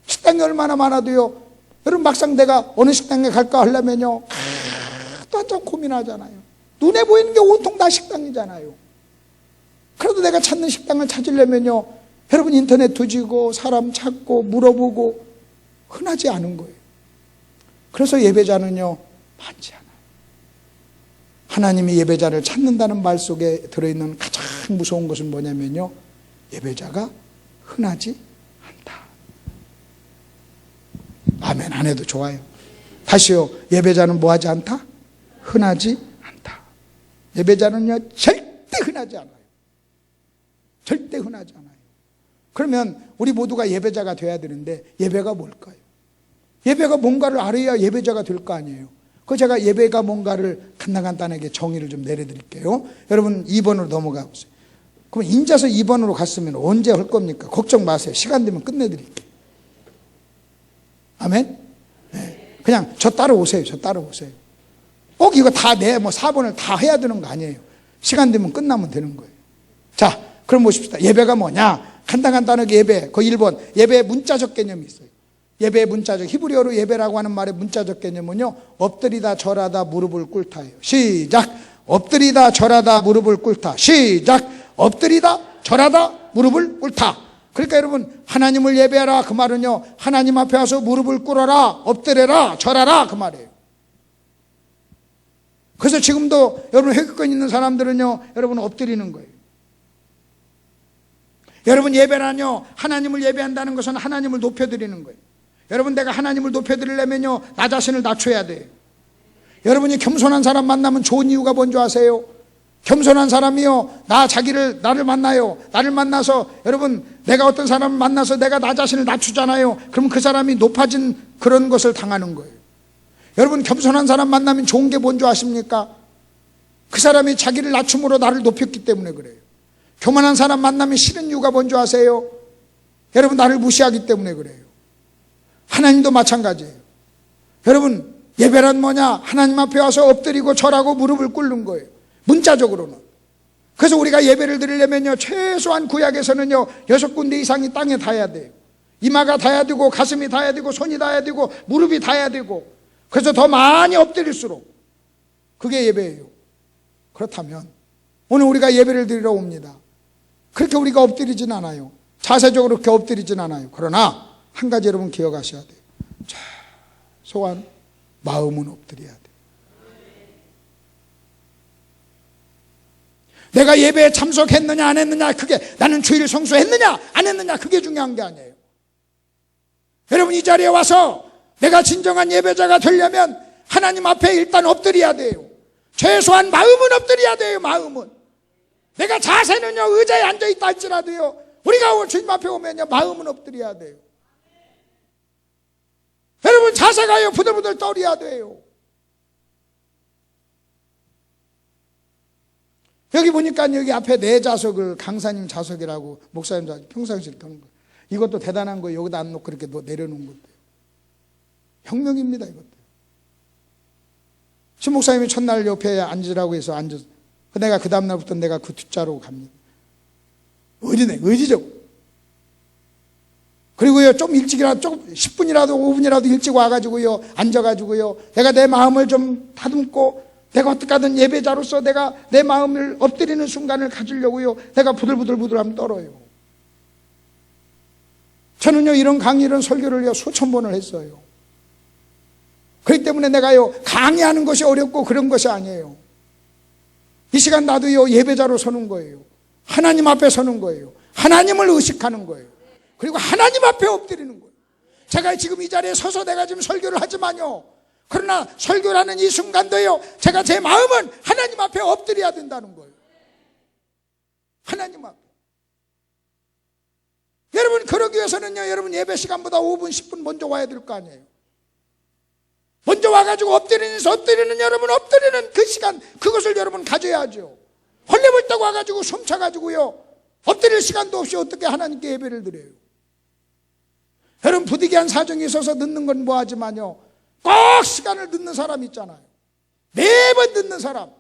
식당이 얼마나 많아도요 여러분 막상 내가 어느 식당에 갈까 하려면요 또 한참 고민하잖아요. 눈에 보이는 게 온통 다 식당이잖아요. 그래도 내가 찾는 식당을 찾으려면요 여러분 인터넷 뒤지고 사람 찾고 물어보고 흔하지 않은 거예요. 그래서 예배자는요 많지 않아요. 하나님이 예배자를 찾는다는 말 속에 들어있는 가장 무서운 것은 뭐냐면요 예배자가 흔하지 않다. 아멘 안 해도 좋아요. 다시요. 예배자는 뭐하지 않다? 흔하지 않다. 예배자는요 절대 흔하지 않아요. 절대 흔하지 않아요. 그러면 우리 모두가 예배자가 돼야 되는데 예배가 뭘까요? 예배가 뭔가를 알아야 예배자가 될 거 아니에요. 그 제가 예배가 뭔가를 간단하게 정의를 좀 내려드릴게요. 여러분 2번으로 넘어가 보세요. 그럼 인자서 2번으로 갔으면 언제 할 겁니까? 걱정 마세요. 시간 되면 끝내드릴게요. 아멘? 네. 그냥 저 따라오세요. 저 따라오세요. 꼭 이거 다 4번을 다 해야 되는 거 아니에요. 시간 되면 끝나면 되는 거예요. 자, 그럼 보십시다. 예배가 뭐냐? 간단하게 예배. 그 1번. 예배의 문자적 개념이 있어요. 예배의 문자적, 히브리어로 예배라고 하는 말의 문자적 개념은요, 엎드리다, 절하다, 무릎을 꿇다예요. 시작! 엎드리다, 절하다, 무릎을 꿇다. 시작! 엎드리다, 절하다, 무릎을 꿇다. 그러니까 여러분, 하나님을 예배하라. 그 말은요, 하나님 앞에 와서 무릎을 꿇어라, 엎드려라, 절하라. 그 말이에요. 그래서 지금도 여러분 회개권 있는 사람들은요, 여러분 엎드리는 거예요. 여러분 예배란요, 하나님을 예배한다는 것은 하나님을 높여드리는 거예요. 여러분 내가 하나님을 높여드리려면요 나 자신을 낮춰야 돼요. 여러분이 겸손한 사람 만나면 좋은 이유가 뭔지 아세요? 겸손한 사람이요, 나를 만나요. 나를 만나서, 여러분, 내가 어떤 사람을 만나서 내가 나 자신을 낮추잖아요. 그럼 그 사람이 높아진 그런 것을 당하는 거예요. 여러분, 겸손한 사람 만나면 좋은 게 뭔지 아십니까? 그 사람이 자기를 낮춤으로 나를 높였기 때문에 그래요. 교만한 사람 만나면 싫은 이유가 뭔지 아세요? 여러분, 나를 무시하기 때문에 그래요. 하나님도 마찬가지예요. 여러분, 예배란 뭐냐? 하나님 앞에 와서 엎드리고 절하고 무릎을 꿇는 거예요. 문자적으로는. 그래서 우리가 예배를 드리려면요, 최소한 구약에서는요, 6군데 이상이 땅에 닿아야 돼요. 이마가 닿아야 되고, 가슴이 닿아야 되고, 손이 닿아야 되고, 무릎이 닿아야 되고, 그래서 더 많이 엎드릴수록 그게 예배예요. 그렇다면 오늘 우리가 예배를 드리러 옵니다. 그렇게 우리가 엎드리진 않아요. 자세적으로 그렇게 엎드리진 않아요. 그러나 한 가지 여러분 기억하셔야 돼요. 최소한 마음은 엎드려야 돼요. 내가 예배에 참석했느냐 안 했느냐, 그게 나는 주일 성수했느냐 안 했느냐, 그게 중요한 게 아니에요. 여러분, 이 자리에 와서 내가 진정한 예배자가 되려면 하나님 앞에 일단 엎드려야 돼요. 최소한 마음은 엎드려야 돼요. 마음은. 내가 자세는요, 의자에 앉아있다 할지라도요, 우리가 주님 앞에 오면요, 마음은 엎드려야 돼요. 여러분, 자세가요, 부들부들 떨어야 돼요. 여기 보니까 여기 앞에 내 자석을 강사님 자석이라고, 목사님 자석 평상시에 펴는 거예요. 이것도 대단한 거예요. 여기다 안 놓고 이렇게 내려놓은 것도. 혁명입니다, 이것도. 신 목사님이 첫날 옆에 앉으라고 해서 앉아서, 내가 그 다음날부터 내가 그 뒷자로 갑니다. 의지적으로. 그리고요, 좀 일찍이라도, 조금 10분이라도 5분이라도 일찍 와가지고요, 앉아가지고요, 내가 내 마음을 좀 다듬고, 내가 어떻게 하든 예배자로서 내가 내 마음을 엎드리는 순간을 가지려고요, 내가 부들부들하면 떨어요. 저는요, 이런 강의, 이런 설교를요, 수천 번을 했어요. 그렇기 때문에 내가요, 강의하는 것이 어렵고 그런 것이 아니에요. 이 시간 나도요, 예배자로 서는 거예요. 하나님 앞에 서는 거예요. 하나님을 의식하는 거예요. 그리고 하나님 앞에 엎드리는 거예요. 제가 지금 이 자리에 서서 내가 지금 설교를 하지만요, 그러나 설교라는 이 순간도요, 제가 제 마음은 하나님 앞에 엎드려야 된다는 거예요. 하나님 앞에. 여러분, 그러기 위해서는요, 여러분 예배 시간보다 5분, 10분 먼저 와야 될 거 아니에요. 먼저 와가지고 엎드리는 여러분, 엎드리는 그 시간, 그것을 여러분 가져야죠. 헐레벌떡 와가지고 숨차가지고요, 엎드릴 시간도 없이 어떻게 하나님께 예배를 드려요. 여러분, 부득이한 사정이 있어서 늦는 건 뭐하지만요, 꼭 시간을 늦는 사람 있잖아요. 매번 늦는 사람,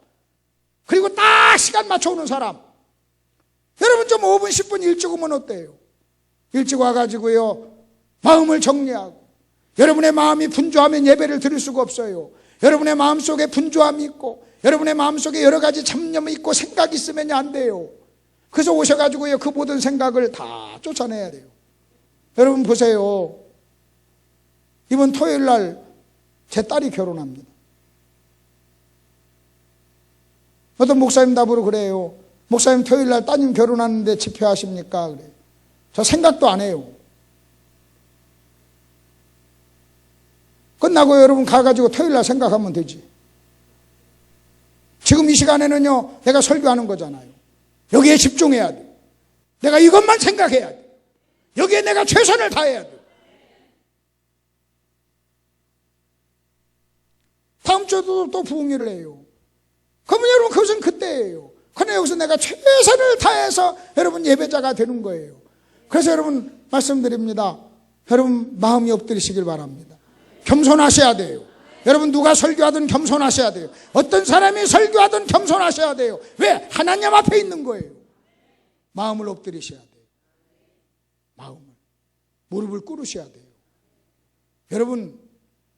그리고 딱 시간 맞춰오는 사람. 여러분, 좀 5분 10분 일찍 오면 어때요? 일찍 와가지고요, 마음을 정리하고. 여러분의 마음이 분주하면 예배를 드릴 수가 없어요. 여러분의 마음속에 분주함이 있고, 여러분의 마음속에 여러 가지 잡념이 있고 생각이 있으면 안 돼요. 그래서 오셔가지고요, 그 모든 생각을 다 쫓아내야 돼요. 여러분 보세요. 이번 토요일 날 제 딸이 결혼합니다. 어떤 목사님 답으로 그래요. 목사님, 토요일 날 따님 결혼하는데 집회하십니까? 그래요. 저 생각도 안 해요. 끝나고 여러분 가가지고 토요일 날 생각하면 되지. 지금 이 시간에는요, 내가 설교하는 거잖아요. 여기에 집중해야 돼. 내가 이것만 생각해야 돼. 여기에 내가 최선을 다해야 돼. 다음 주에도 또 부흥회를 해요. 그러면 여러분, 그것은 그때예요. 그러나 여기서 내가 최선을 다해서 여러분 예배자가 되는 거예요. 그래서 여러분 말씀드립니다. 여러분, 마음이 엎드리시길 바랍니다. 겸손하셔야 돼요. 여러분, 누가 설교하든 겸손하셔야 돼요. 어떤 사람이 설교하든 겸손하셔야 돼요. 왜? 하나님 앞에 있는 거예요. 마음을 엎드리셔야 돼요. 마음을. 무릎을 꿇으셔야 돼요. 여러분,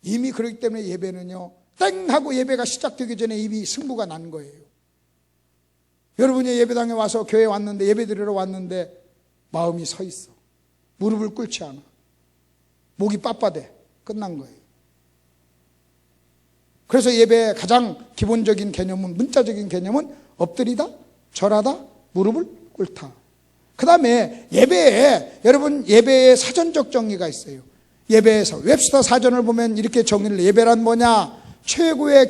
이미 그렇기 때문에 예배는요, 땡 하고 예배가 시작되기 전에 이미 승부가 난 거예요. 여러분이 예배당에 와서 교회에 왔는데, 예배 드리러 왔는데 마음이 서 있어. 무릎을 꿇지 않아. 목이 빳빳해. 끝난 거예요. 그래서 예배의 가장 기본적인 개념은, 문자적인 개념은 엎드리다, 절하다, 무릎을 꿇다. 그 다음에 예배에, 여러분, 예배의 사전적 정의가 있어요. 예배에서 웹스터 사전을 보면 이렇게 정의를, 예배란 뭐냐? 최고의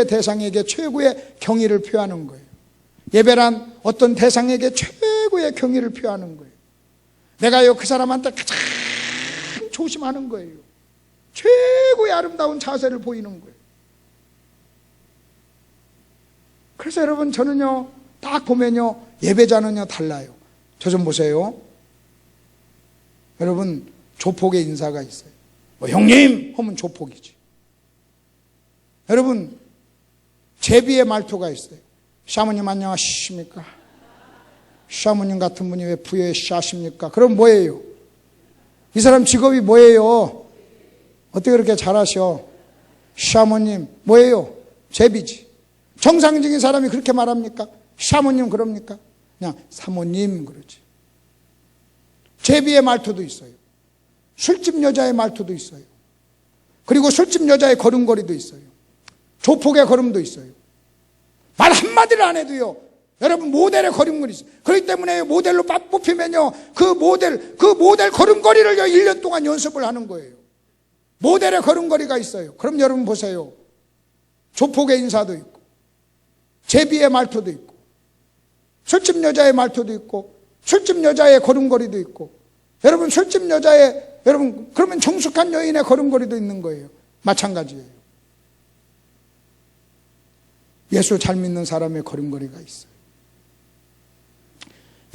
대상에게 최고의 경의를 표하는 거예요. 예배란 어떤 대상에게 최고의 경의를 표하는 거예요. 내가요 그 사람한테 가장 조심하는 거예요. 최고의 아름다운 자세를 보이는 거예요. 그래서 여러분 저는요 딱 보면요 예배자는요 달라요. 저 좀 보세요. 여러분 조폭의 인사가 있어요. 뭐 형님 하면 조폭이지. 여러분 제비의 말투가 있어요. 샤머님 안녕하십니까? 샤머님 같은 분이 왜 부여에 샤십니까? 그럼 뭐예요? 이 사람 직업이 뭐예요? 어떻게 그렇게 잘하셔? 샤머님 뭐예요? 제비지. 정상적인 사람이 그렇게 말합니까? 샤머님 그럽니까? 그냥 사모님 그러지. 제비의 말투도 있어요. 술집 여자의 말투도 있어요. 그리고 술집 여자의 걸음걸이도 있어요. 조폭의 걸음도 있어요. 말 한마디를 안 해도요 여러분 모델의 걸음걸이 있어요. 그렇기 때문에 모델로 뽑히면요 그 모델 걸음걸이를 1년 동안 연습을 하는 거예요. 모델의 걸음걸이가 있어요. 그럼 여러분 보세요. 조폭의 인사도 있고 제비의 말투도 있고 술집 여자의 말투도 있고 술집 여자의 걸음걸이도 있고 여러분 술집 여자의 여러분 그러면 정숙한 여인의 걸음걸이도 있는 거예요. 마찬가지예요. 예수 잘 믿는 사람의 걸음걸이가 있어요.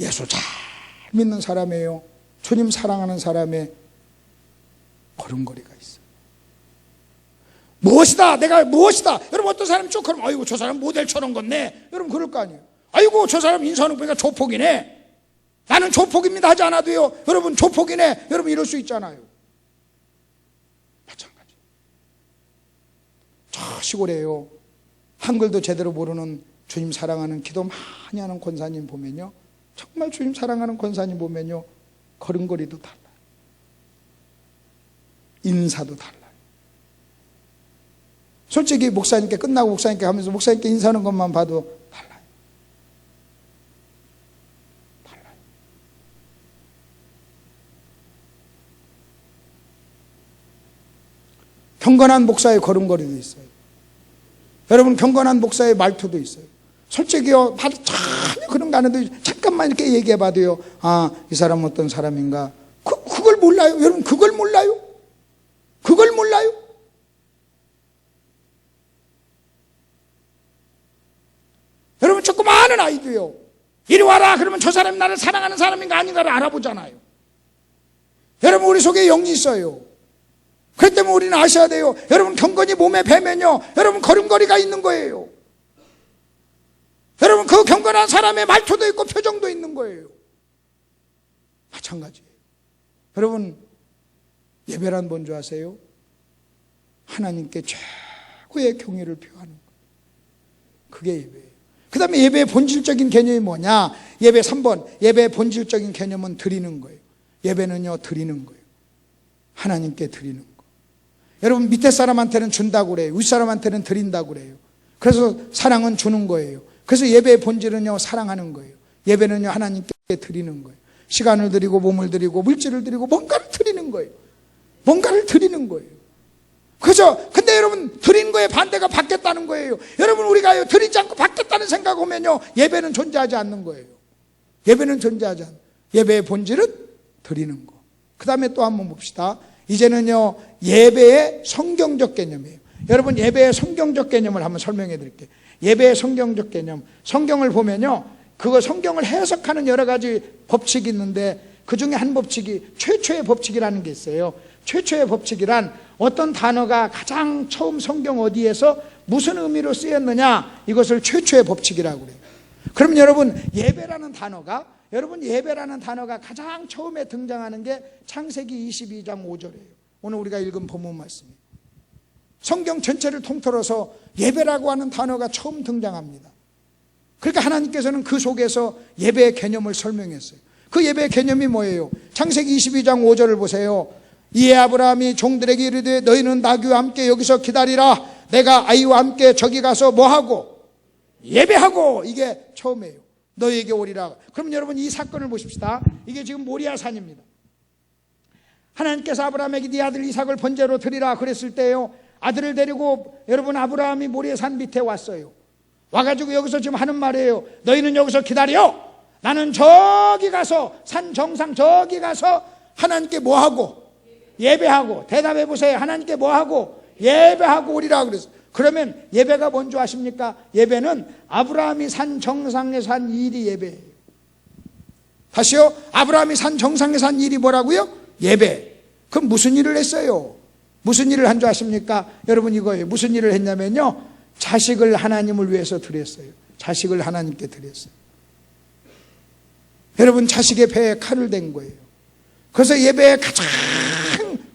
예수 잘 믿는 사람이에요. 주님 사랑하는 사람의 걸음걸이가 있어요. 무엇이다 내가 무엇이다. 여러분 어떤 사람이 쭉 그러면 아이고 저 사람 모델처럼 걷네. 여러분 그럴 거 아니에요. 아이고 저 사람 인사하는 거 보니까 조폭이네. 나는 조폭입니다 하지 않아도요 여러분 조폭이네 여러분 이럴 수 있잖아요. 마찬가지. 저 시골에요 한글도 제대로 모르는 주님 사랑하는 기도 많이 하는 권사님 보면요 정말 주님 사랑하는 권사님 보면요 걸음걸이도 달라요. 인사도 달라요. 솔직히 목사님께 끝나고 목사님께 하면서 목사님께 인사하는 것만 봐도 달라요. 경건한 목사의 걸음걸이도 있어요. 여러분 경건한 목사의 말투도 있어요. 솔직히요 전혀 그런 거 안 해도 잠깐만 이렇게 얘기해 봐도요 아 이 사람은 어떤 사람인가 그걸 몰라요. 여러분 그걸 몰라요? 그걸 몰라요? 여러분 조그마한 아이도요 이리 와라 그러면 저 사람이 나를 사랑하는 사람인가 아닌가를 알아보잖아요. 여러분 우리 속에 영이 있어요. 그렇기 때문에 우리는 아셔야 돼요. 여러분 경건이 몸에 배면요 여러분 걸음걸이가 있는 거예요. 여러분 그 경건한 사람의 말투도 있고 표정도 있는 거예요. 마찬가지예요. 여러분 예배란 뭔지 아세요? 하나님께 최고의 경의를 표하는 거예요. 그게 예배예요. 그 다음에 예배의 본질적인 개념이 뭐냐? 예배 3번 예배의 본질적인 개념은 드리는 거예요. 예배는요 드리는 거예요. 하나님께 드리는 거. 여러분 밑에 사람한테는 준다고 그래요. 윗 사람한테는 드린다고 그래요. 그래서 사랑은 주는 거예요. 그래서 예배의 본질은요 사랑하는 거예요. 예배는요 하나님께 드리는 거예요. 시간을 드리고 몸을 드리고 물질을 드리고 뭔가를 드리는 거예요. 뭔가를 드리는 거예요. 그죠? 근데 여러분 드린 거에 반대가 받겠다는 거예요. 여러분 우리가 드리지 않고 받겠다는 생각 오면요 예배는 존재하지 않는 거예요. 예배는 존재하지 않는 예배의 본질은 드리는 거. 그 다음에 또 한번 봅시다. 이제는요 예배의 성경적 개념이에요. 여러분 예배의 성경적 개념을 한번 설명해 드릴게요. 예배의 성경적 개념. 성경을 보면요 그거 성경을 해석하는 여러 가지 법칙이 있는데 그 중에 한 법칙이 최초의 법칙이라는 게 있어요. 최초의 법칙이란 어떤 단어가 가장 처음 성경 어디에서 무슨 의미로 쓰였느냐 이것을 최초의 법칙이라고 그래요. 그럼 여러분 예배라는 단어가 가장 처음에 등장하는 게 창세기 22장 5절이에요. 오늘 우리가 읽은 본문 말씀이에요. 성경 전체를 통틀어서 예배라고 하는 단어가 처음 등장합니다. 그러니까 하나님께서는 그 속에서 예배의 개념을 설명했어요. 그 예배의 개념이 뭐예요? 창세기 22장 5절을 보세요. 이에 아브라함이 종들에게 이르되 너희는 나귀와 함께 여기서 기다리라. 내가 아이와 함께 저기 가서 뭐하고? 예배하고. 이게 처음이에요. 너희에게 오리라. 그럼 여러분 이 사건을 보십시다. 이게 지금 모리아산입니다. 하나님께서 아브라함에게 네 아들 이삭을 번제로 드리라 그랬을 때요 아들을 데리고 여러분 아브라함이 모리아산 밑에 왔어요. 와가지고 여기서 지금 하는 말이에요. 너희는 여기서 기다려. 나는 저기 가서, 산 정상 저기 가서 하나님께 뭐하고? 예배하고. 대답해 보세요. 하나님께 뭐하고? 예배하고 오리라 그랬어요. 그러면 예배가 뭔지 아십니까? 예배는 아브라함이 산 정상에서 한 일이 예배예요. 다시요. 아브라함이 산 정상에서 한 일이 뭐라고요? 예배. 그럼 무슨 일을 했어요? 무슨 일을 한 줄 아십니까? 여러분 이거예요. 무슨 일을 했냐면요, 자식을 하나님을 위해서 드렸어요. 자식을 하나님께 드렸어요. 여러분 자식의 배에 칼을 댄 거예요. 그래서 예배의 가장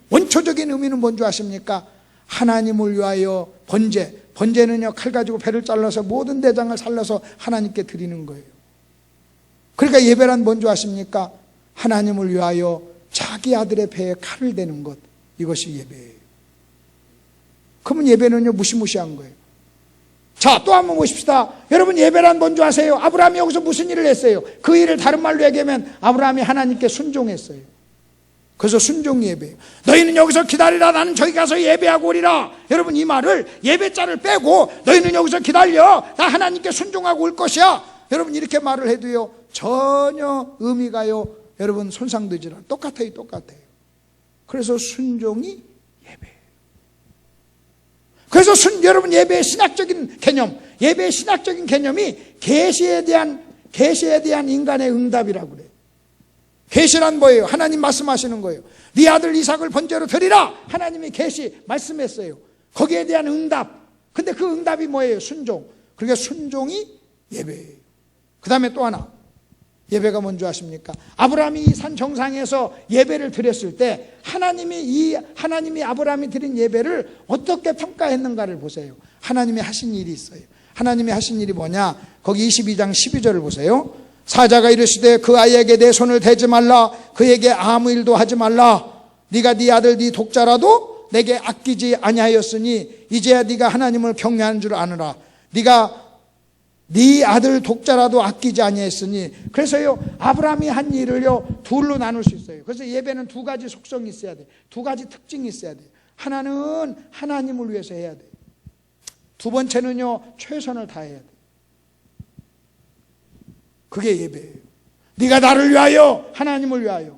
원초적인 의미는 뭔지 아십니까? 하나님을 위하여 번제는요, 칼 가지고 배를 잘라서 모든 대장을 살려서 하나님께 드리는 거예요. 그러니까 예배란 뭔지 아십니까? 하나님을 위하여 자기 아들의 배에 칼을 대는 것, 이것이 예배예요. 그러면 예배는요, 무시무시한 거예요. 자, 또 한번 보십시다. 여러분 예배란 뭔지 아세요? 아브라함이 여기서 무슨 일을 했어요? 그 일을 다른 말로 얘기하면 아브라함이 하나님께 순종했어요. 그래서 순종 예배예요. 너희는 여기서 기다리라. 나는 저기 가서 예배하고 오리라. 여러분 이 말을 예배자를 빼고 너희는 여기서 기다려. 나 하나님께 순종하고 올 것이야. 여러분 이렇게 말을 해도요, 전혀 의미가요, 여러분 손상되지 않아요. 똑같아요. 그래서 순종이 예배예요. 그래서 여러분 예배의 신학적인 개념, 예배의 신학적인 개념이 계시에 대한 인간의 응답이라고 그래요. 계시란 뭐예요? 하나님 말씀하시는 거예요. 네 아들 이삭을 번제로 드리라. 하나님이 계시 말씀했어요. 거기에 대한 응답. 근데 그 응답이 뭐예요? 순종. 그러니까 순종이 예배예요. 그 다음에 또 하나, 예배가 뭔지 아십니까? 아브라함이 이 산 정상에서 예배를 드렸을 때 하나님이 아브라함이 드린 예배를 어떻게 평가했는가를 보세요. 하나님이 하신 일이 있어요. 하나님이 하신 일이 뭐냐? 거기 22장 12절을 보세요. 사자가 이르시되 그 아이에게 내 손을 대지 말라. 그에게 아무 일도 하지 말라. 네가 네 아들 네 독자라도 내게 아끼지 아니하였으니 이제야 네가 하나님을 경외하는 줄 아느라. 네가 네 아들 독자라도 아끼지 아니했으니. 그래서요, 아브라함이 한 일을요 둘로 나눌 수 있어요. 그래서 예배는 두 가지 속성이 있어야 돼요. 두 가지 특징이 있어야 돼요. 하나는 하나님을 위해서 해야 돼요. 두 번째는요, 최선을 다해야 돼요. 그게 예배예요. 네가 나를 위하여, 하나님을 위하여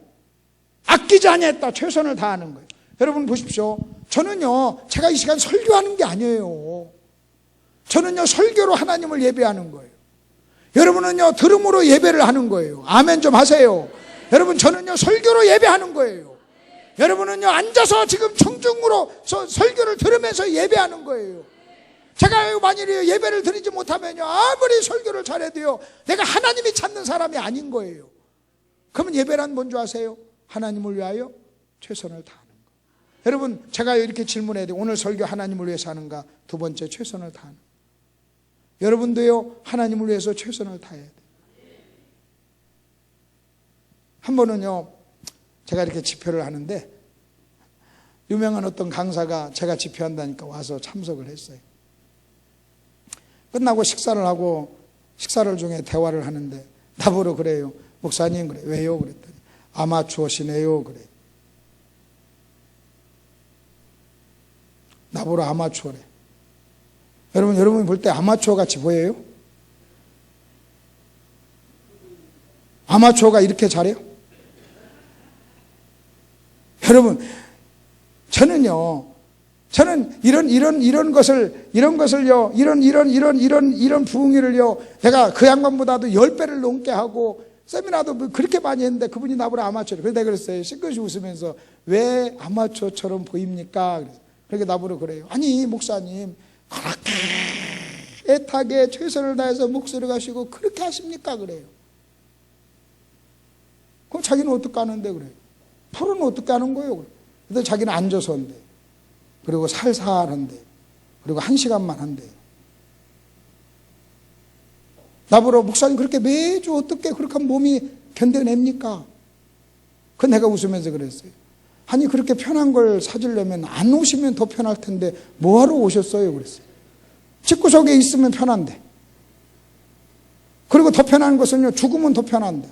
아끼지 아니했다. 최선을 다하는 거예요. 여러분 보십시오. 저는요, 제가 이 시간 설교하는 게 아니에요. 저는요, 설교로 하나님을 예배하는 거예요. 여러분은요, 들음으로 예배를 하는 거예요. 아멘 좀 하세요. 여러분, 저는요, 설교로 예배하는 거예요. 여러분은요, 앉아서 지금 청중으로 설교를 들으면서 예배하는 거예요. 제가 만일에 예배를 드리지 못하면요, 아무리 설교를 잘해도요, 내가 하나님이 찾는 사람이 아닌 거예요. 그러면 예배란 뭔지 아세요? 하나님을 위하여 최선을 다하는 거. 여러분, 제가 이렇게 질문해야 돼요. 오늘 설교 하나님을 위해서 하는가? 두 번째, 최선을 다하는 거. 여러분도요, 하나님을 위해서 최선을 다해야 돼요. 한 번은요, 제가 이렇게 집회를 하는데 유명한 어떤 강사가 제가 집회한다니까 와서 참석을 했어요. 끝나고 식사를 중에 대화를 하는데 나보러 그래요. 목사님, 그래. 왜요? 그랬더니 아마추어시네요. 그래. 나보러 아마추어래. 여러분이 볼 때 아마추어 같이 보여요? 아마추어가 이렇게 잘해요? 여러분, 저는 이런 것을요, 이런 부흥회를요, 내가 그 양반보다도 10배를 넘게 하고, 세미나도 그렇게 많이 했는데, 그분이 나보고 아마추어래. 그래서 내가 그랬어요. 시끄시 웃으면서, 왜 아마추어처럼 보입니까? 그렇게 나보고 그래요. 아니, 목사님, 그렇게 애타게 최선을 다해서 목소리가 쉬고, 그렇게 하십니까? 그래요. 그럼 자기는 어떻게 하는데, 그래요? 토론은 어떻게 하는 거예요? 근데 자기는 앉아서 한대. 그리고 살살한대. 그리고 1시간만 한대. 나보러 목사님 그렇게 매주 어떻게 그렇게 하면 몸이 견뎌냅니까? 그 내가 웃으면서 그랬어요. 아니 그렇게 편한 걸 찾으려면 안 오시면 더 편할 텐데 뭐하러 오셨어요? 그랬어요. 집구석에 있으면 편한데. 그리고 더 편한 것은요, 죽으면 더 편한데.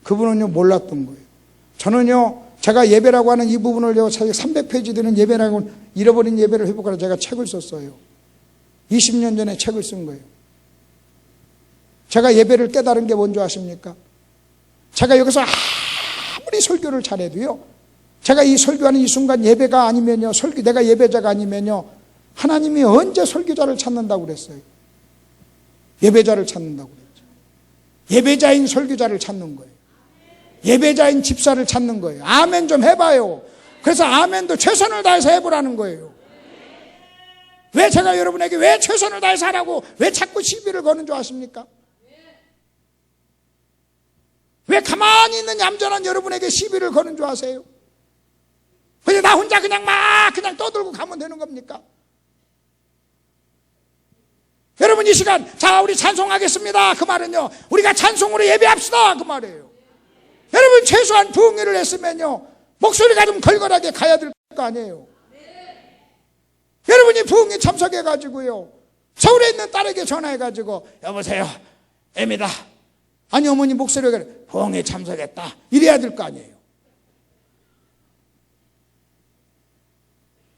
그분은요, 몰랐던 거예요. 저는요, 제가 예배라고 하는 이 부분을요, 300페이지 되는 예배라고 잃어버린 예배를 회복하라 제가 책을 썼어요. 20년 전에 책을 쓴 거예요. 제가 예배를 깨달은 게 뭔지 아십니까? 제가 여기서 아무리 설교를 잘해도요, 제가 이 설교하는 이 순간 예배가 아니면요, 내가 예배자가 아니면요, 하나님이 언제 설교자를 찾는다고 그랬어요? 예배자를 찾는다고 그랬죠. 예배자인 설교자를 찾는 거예요. 예배자인 집사를 찾는 거예요. 아멘 좀 해봐요. 그래서 아멘도 최선을 다해서 해보라는 거예요. 왜 제가 여러분에게 왜 최선을 다해서 하라고 왜 자꾸 시비를 거는 줄 아십니까? 왜 가만히 있는 얌전한 여러분에게 시비를 거는 줄 아세요? 그냥 나 혼자 그냥 떠들고 가면 되는 겁니까? 여러분 이 시간 자 우리 찬송하겠습니다. 그 말은요 우리가 찬송으로 예배합시다 그 말이에요. 여러분 최소한 부흥회를 했으면요 목소리가 좀 걸걸하게 가야 될 거 아니에요. 여러분이 부흥회 참석해가지고요 서울에 있는 딸에게 전화해가지고 여보세요 애미다 아니 어머니 목소리가 부흥회 참석했다 이래야 될 거 아니에요.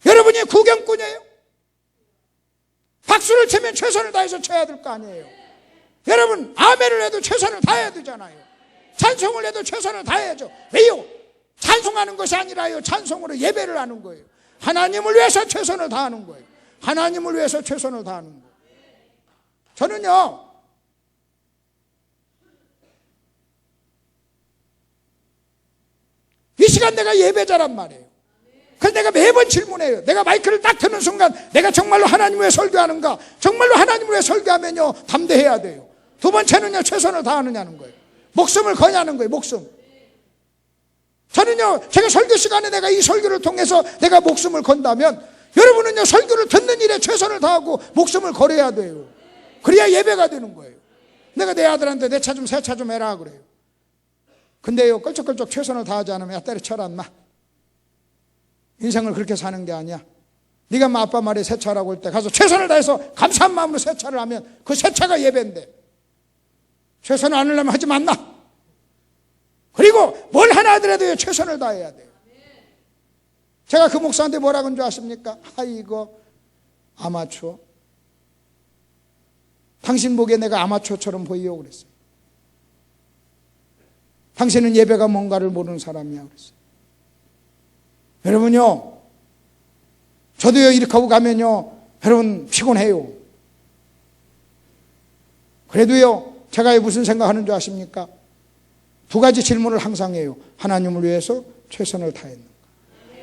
여러분이 구경꾼이에요. 박수를 치면 최선을 다해서 쳐야 될 거 아니에요. 여러분 아멘을 해도 최선을 다해야 되잖아요. 찬송을 해도 최선을 다해야죠. 왜요? 찬송하는 것이 아니라요 찬송으로 예배를 하는 거예요. 하나님을 위해서 최선을 다하는 거예요. 하나님을 위해서 최선을 다하는 거예요. 저는요 이 시간 내가 예배자란 말이에요. 그래서 내가 매번 질문해요. 내가 마이크를 딱 드는 순간 내가 정말로 하나님을 위해 설교하는가? 정말로 하나님을 위해 설교하면요 담대해야 돼요. 두 번째는요 최선을 다하느냐는 거예요. 목숨을 거냐는 거예요. 목숨. 저는요 제가 설교 시간에 내가 이 설교를 통해서 내가 목숨을 건다면 여러분은요 설교를 듣는 일에 최선을 다하고 목숨을 걸어야 돼요. 그래야 예배가 되는 거예요. 내가 내 아들한테 내 차 좀 새 차 좀 해라 그래요. 근데요 껄쩍껄쩍 최선을 다하지 않으면 야 때려쳐라 인마. 인생을 그렇게 사는 게 아니야. 네가 아빠 말에 새 차라고 할 때 가서 최선을 다해서 감사한 마음으로 새 차를 하면 그 새 차가 예배인데 최선을 안 하려면 하지 말나. 그리고 뭘 하나 하더라도 최선을 다해야 돼요. 제가 그 목사한테 뭐라고 한 줄 아십니까? 아이고 아마추어 당신 보기에 내가 아마추어처럼 보이요 그랬어요. 당신은 예배가 뭔가를 모르는 사람이야 그랬어요. 여러분요 저도요 이렇게 하고 가면요 여러분 피곤해요. 그래도요 제가 무슨 생각하는 줄 아십니까? 두 가지 질문을 항상 해요. 하나님을 위해서 최선을 다했는가?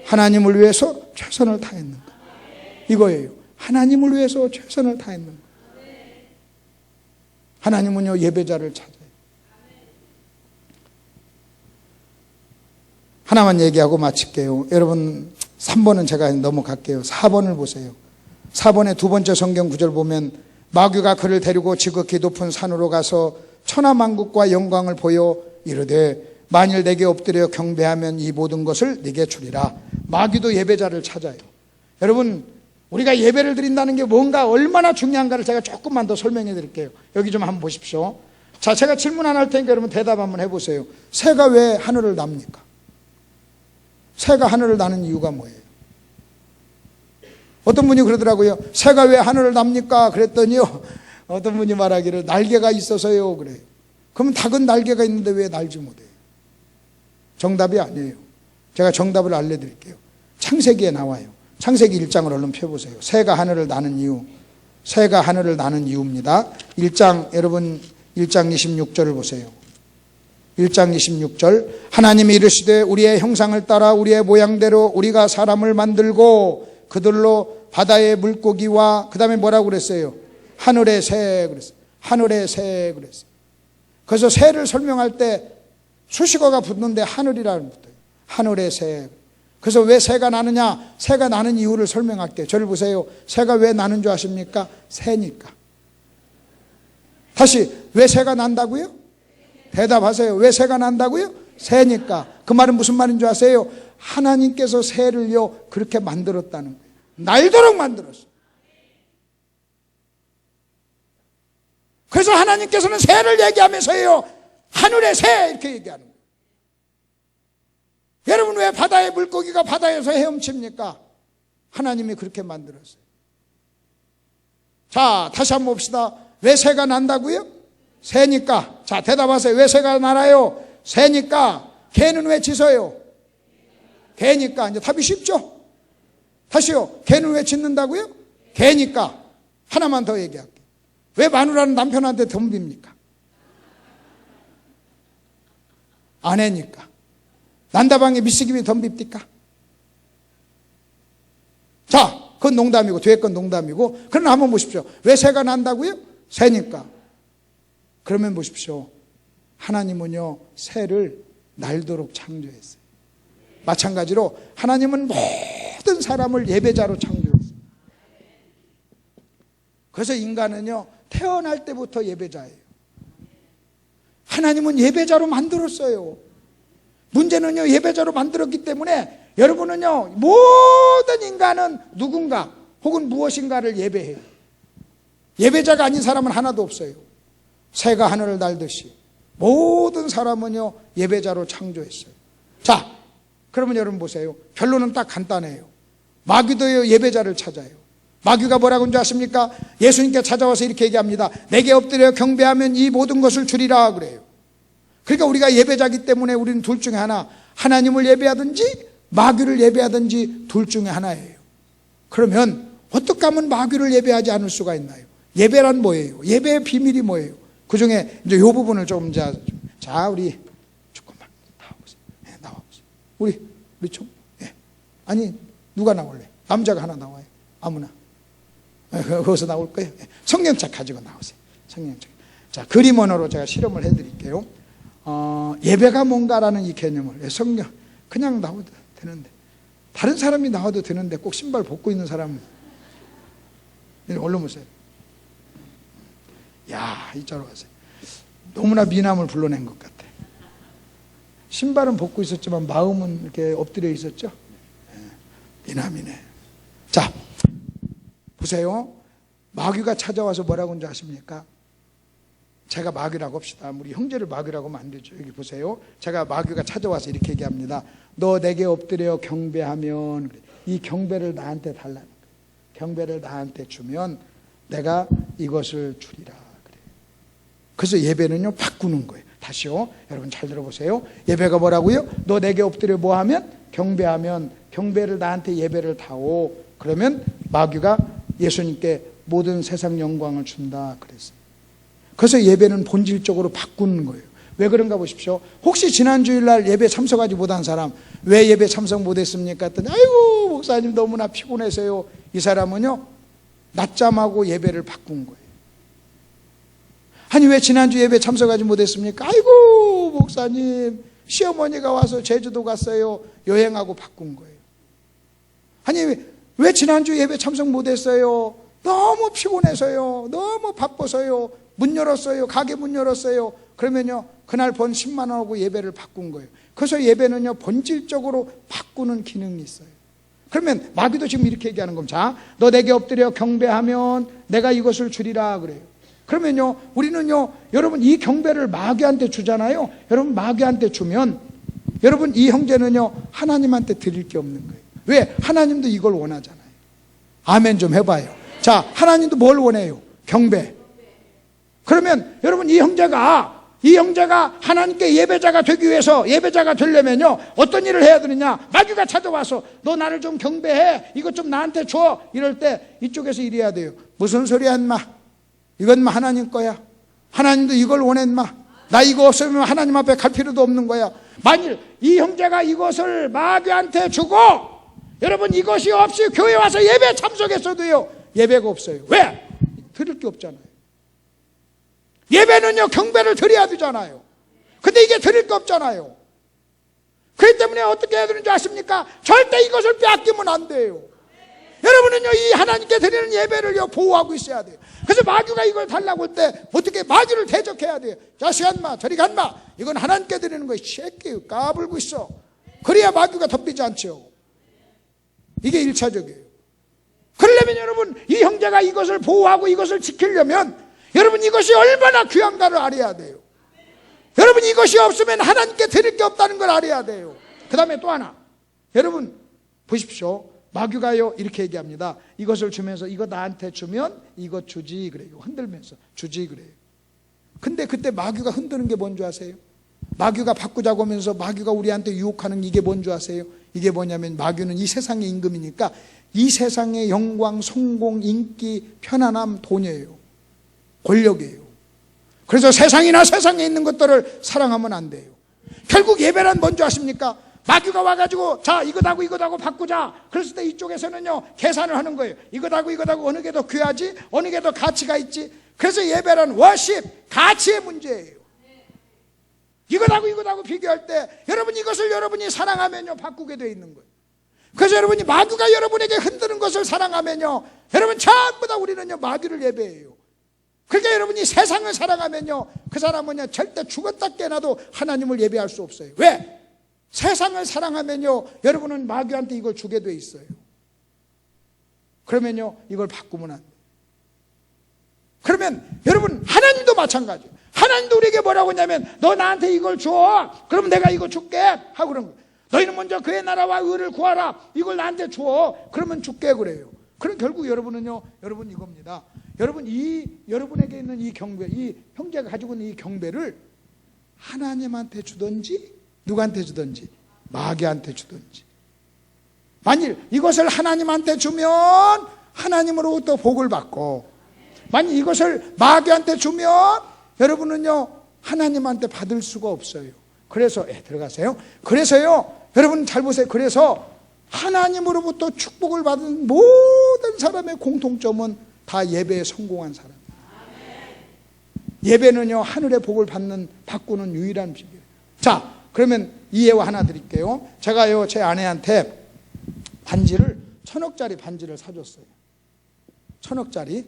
하나님을 위해서 최선을 다했는가? 이거예요. 하나님을 위해서 최선을 다했는가? 하나님은요 예배자를 찾아요. 하나만 얘기하고 마칠게요. 여러분 3번은 제가 넘어갈게요. 4번을 보세요. 4번의 두 번째 성경 구절 보면 마귀가 그를 데리고 지극히 높은 산으로 가서 천하만국과 영광을 보여 이르되 만일 내게 엎드려 경배하면 이 모든 것을 네게 주리라. 마귀도 예배자를 찾아요. 여러분 우리가 예배를 드린다는 게 뭔가 얼마나 중요한가를 제가 조금만 더 설명해 드릴게요. 여기 좀 한번 보십시오. 자 제가 질문 하나 할 테니까 여러분 대답 한번 해보세요. 새가 왜 하늘을 납니까? 새가 하늘을 나는 이유가 뭐예요? 어떤 분이 그러더라고요. 새가 왜 하늘을 납니까? 그랬더니요 어떤 분이 말하기를 날개가 있어서요 그래요. 그러면 닭은 날개가 있는데 왜 날지 못해요? 정답이 아니에요. 제가 정답을 알려드릴게요. 창세기에 나와요. 창세기 1장을 얼른 펴보세요. 새가 하늘을 나는 이유. 새가 하늘을 나는 이유입니다. 1장 여러분 1장 26절을 보세요. 1장 26절 하나님이 이르시되 우리의 형상을 따라 우리의 모양대로 우리가 사람을 만들고 그들로 바다의 물고기와 그 다음에 뭐라고 그랬어요? 하늘의 새 그랬어요. 하늘의 새 그랬어요. 그래서 새를 설명할 때 수식어가 붙는데 하늘이라는 붙어요. 하늘의 새. 그래서 왜 새가 나느냐? 새가 나는 이유를 설명할게요. 저를 보세요. 새가 왜 나는 줄 아십니까? 새니까. 다시 왜 새가 난다고요? 대답하세요. 왜 새가 난다고요? 새니까. 그 말은 무슨 말인 줄 아세요? 하나님께서 새를요 그렇게 만들었다는 거예요. 날도록 만들었어요. 그래서 하나님께서는 새를 얘기하면서요 하늘의 새 이렇게 얘기하는 거예요. 여러분 왜 바다의 물고기가 바다에서 헤엄칩니까? 하나님이 그렇게 만들었어요. 자, 다시 한번 봅시다. 왜 새가 난다고요? 새니까. 자, 대답하세요. 왜 새가 날아요? 새니까. 개는 왜 짖어요? 개니까. 이제 답이 쉽죠? 다시요. 개는 왜 짖는다고요? 개니까. 하나만 더 얘기할게요. 왜 마누라는 남편한테 덤빕니까? 아내니까. 난다방에 미스김이 덤빕니까? 자, 그건 농담이고 뒤에 건 농담이고. 그러나 한번 보십시오. 왜 새가 난다고요? 새니까. 그러면 보십시오. 하나님은요, 새를 날도록 창조했어요. 마찬가지로 하나님은 모든 사람을 예배자로 창조했어요. 그래서 인간은요, 태어날 때부터 예배자예요. 하나님은 예배자로 만들었어요. 문제는요, 예배자로 만들었기 때문에 여러분은요, 모든 인간은 누군가 혹은 무엇인가를 예배해요. 예배자가 아닌 사람은 하나도 없어요. 새가 하늘을 날듯이 모든 사람은요, 예배자로 창조했어요. 자, 그러면 여러분 보세요. 결론은 딱 간단해요. 마귀도요, 예배자를 찾아요. 마귀가 뭐라고 하는지 아십니까? 예수님께 찾아와서 이렇게 얘기합니다. 내게 엎드려 경배하면 이 모든 것을 주리라 그래요. 그러니까 우리가 예배자기 때문에 우리는 둘 중에 하나, 하나님을 예배하든지 마귀를 예배하든지 둘 중에 하나예요. 그러면 어떻게 하면 마귀를 예배하지 않을 수가 있나요? 예배란 뭐예요? 예배의 비밀이 뭐예요? 그 중에 이제 이 부분을 조금 자, 우리 조금만 나와보세요. 네, 나와보세요. 우리 좀, 네. 아니 누가 나올래? 남자가 하나 나와요. 아무나. 거기서 나올 거예요. 네. 성경책 가지고 나오세요. 성경책. 자, 그림 언어로 제가 실험을 해드릴게요. 예배가 뭔가라는 이 개념을 성경 그냥 나와도 되는데, 다른 사람이 나와도 되는데 꼭 신발 벗고 있는 사람은 얼른 보세요. 야, 이쪽으로 가세요. 너무나 미남을 불러낸 것 같아. 신발은 벗고 있었지만 마음은 이렇게 엎드려 있었죠. 미남이네. 자, 보세요. 마귀가 찾아와서 뭐라고 하는지 아십니까? 제가 마귀라고 합시다. 우리 형제를 마귀라고 하면 안 되죠. 여기 보세요. 제가 마귀가 찾아와서 이렇게 얘기합니다. 너 내게 엎드려 경배하면, 이 경배를 나한테 달라는 거예요. 경배를 나한테 주면 내가 이것을 주리라 그래요. 그래서 예배는요, 바꾸는 거예요. 다시요. 여러분 잘 들어보세요. 예배가 뭐라고요? 너 내게 엎드려 뭐 하면? 경배하면, 경배를 나한테 예배를 다오. 그러면 마귀가 예수님께 모든 세상 영광을 준다 그랬어요. 그래서 예배는 본질적으로 바꾸는 거예요. 왜 그런가 보십시오. 혹시 지난 주일날 예배 참석하지 못한 사람, 왜 예배 참석 못했습니까? 했더니 아이고 목사님 너무나 피곤해서요. 이 사람은요, 낮잠하고 예배를 바꾼 거예요. 아니 왜 지난주 예배 참석하지 못했습니까? 아이고 목사님 시어머니가 와서 제주도 갔어요. 여행하고 바꾼 거예요. 아니 왜 지난주 예배 참석 못했어요? 너무 피곤해서요. 너무 바빠서요. 문 열었어요. 가게 문 열었어요. 그러면요, 그날 번 10만 원하고 예배를 바꾼 거예요. 그래서 예배는요, 본질적으로 바꾸는 기능이 있어요. 그러면 마귀도 지금 이렇게 얘기하는 겁니다. 자, 너 내게 엎드려 경배하면 내가 이것을 주리라 그래요. 그러면요, 우리는요, 여러분 이 경배를 마귀한테 주잖아요. 여러분 마귀한테 주면 여러분 이 형제는요, 하나님한테 드릴 게 없는 거예요. 왜? 하나님도 이걸 원하잖아요. 아멘 좀 해봐요. 자, 하나님도 뭘 원해요? 경배. 그러면 여러분 이 형제가 하나님께 예배자가 되기 위해서, 예배자가 되려면요, 어떤 일을 해야 되느냐? 마귀가 찾아와서 너 나를 좀 경배해, 이것 좀 나한테 줘, 이럴 때 이쪽에서 이래야 돼요. 무슨 소리야 인마, 이건 하나님 거야. 하나님도 이걸 원해 인마. 나 이거 없으면 하나님 앞에 갈 필요도 없는 거야. 만일 이 형제가 이것을 마귀한테 주고 여러분 이것이 없이 교회 와서 예배 참석했어도요, 예배가 없어요. 왜? 드릴 게 없잖아요. 예배는요, 경배를 드려야 되잖아요. 근데 이게 드릴 게 없잖아요. 그렇기 때문에 어떻게 해야 되는지 아십니까? 절대 이것을 빼앗기면 안 돼요. 여러분은요, 이 하나님께 드리는 예배를요, 보호하고 있어야 돼요. 그래서 마귀가 이걸 달라고 할 때 어떻게 마귀를 대적해야 돼요. 자식 한마, 저리 간마. 이건 하나님께 드리는 거예요. 새끼 까불고 있어. 그래야 마귀가 덮이지 않죠. 이게 1차적이에요. 그러려면 여러분, 이 형제가 이것을 보호하고 이것을 지키려면 여러분 이것이 얼마나 귀한가를 알아야 돼요. 여러분 이것이 없으면 하나님께 드릴 게 없다는 걸 알아야 돼요. 그 다음에 또 하나, 여러분 보십시오. 마귀가요 이렇게 얘기합니다. 이것을 주면서 이거 나한테 주면 이것 주지 그래요. 흔들면서 주지 그래요. 근데 그때 마귀가 흔드는 게 뭔지 아세요? 마귀가 바꾸자고 하면서 마귀가 우리한테 유혹하는 이게 뭔지 아세요? 이게 뭐냐면 마귀는 이 세상의 임금이니까 이 세상의 영광, 성공, 인기, 편안함, 돈이에요. 권력이에요. 그래서 세상이나 세상에 있는 것들을 사랑하면 안 돼요. 결국 예배란 뭔지 아십니까? 마귀가 와가지고 자 이거다고 바꾸자. 그랬을 때 이쪽에서는요 계산을 하는 거예요. 이거다고 어느 게 더 귀하지? 어느 게 더 가치가 있지? 그래서 예배란 워십, 가치의 문제예요. 이거다고 비교할 때 여러분 이것을 여러분이 사랑하면요 바꾸게 돼 있는 거예요. 그래서 여러분이 마귀가 여러분에게 흔드는 것을 사랑하면요 여러분 전부 다 우리는요 마귀를 예배해요. 그러니까 여러분이 세상을 사랑하면요 그 사람은요 절대 죽었다 깨나도 하나님을 예배할 수 없어요. 왜? 세상을 사랑하면요 여러분은 마귀한테 이걸 주게 돼 있어요. 그러면요 이걸 바꾸면 안 돼요. 그러면 여러분 하나님도 마찬가지예요. 하나님도 우리에게 뭐라고 하냐면 너 나한테 이걸 줘. 그럼 내가 이거 줄게 하고 그런 거예요. 너희는 먼저 그의 나라와 의를 구하라. 이걸 나한테 줘. 그러면 줄게 그래요. 그럼 결국 여러분은요 여러분 이겁니다. 여러분 여러분에게 있는 이 경배, 이 형제가 가지고 있는 이 경배를 하나님한테 주든지 누구한테 주든지 마귀한테 주든지, 만일 이것을 하나님한테 주면 하나님으로부터 복을 받고, 만일 이것을 마귀한테 주면 여러분은요 하나님한테 받을 수가 없어요. 그래서 들어가세요. 그래서요 여러분 잘 보세요. 그래서 하나님으로부터 축복을 받은 모든 사람의 공통점은 다 예배에 성공한 사람. 예배는요 하늘의 복을 바꾸는 유일한 비결. 자, 그러면 이 예화 하나 드릴게요. 제가요 제 아내한테 반지를 1,000억짜리 반지를 사줬어요. 1,000억짜리.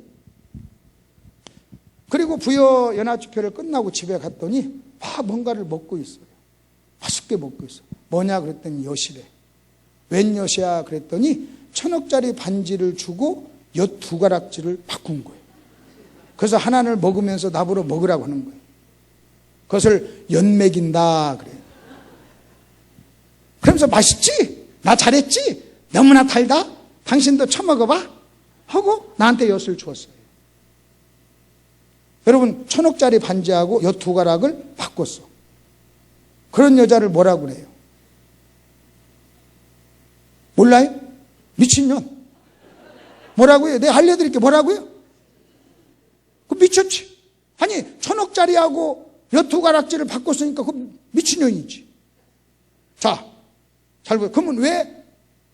그리고 부여 연합집회를 끝나고 집에 갔더니 뭔가를 먹고 있어요. 맛있게 먹고 있어요. 뭐냐 그랬더니 엿이래. 웬 엿이야 그랬더니 1,000억짜리 반지를 주고 엿 2가락지를 바꾼 거예요. 그래서 하나를 먹으면서 나보러 먹으라고 하는 거예요. 그것을 엿 먹인다 그래요. 그러면서 맛있지? 나 잘했지? 너무나 달다? 당신도 처먹어봐? 하고 나한테 엿을 주었어요. 여러분 1,000억짜리 반지하고 엿 2가락을 바꿨어. 그런 여자를 뭐라고 그래요? 몰라요? 미친년. 뭐라고요? 내가 알려드릴게. 뭐라고요? 그 미쳤지. 아니 1,000억짜리하고 엿 2가락지를 바꿨으니까 그 미친년이지. 자, 잘 보세요. 그러면 왜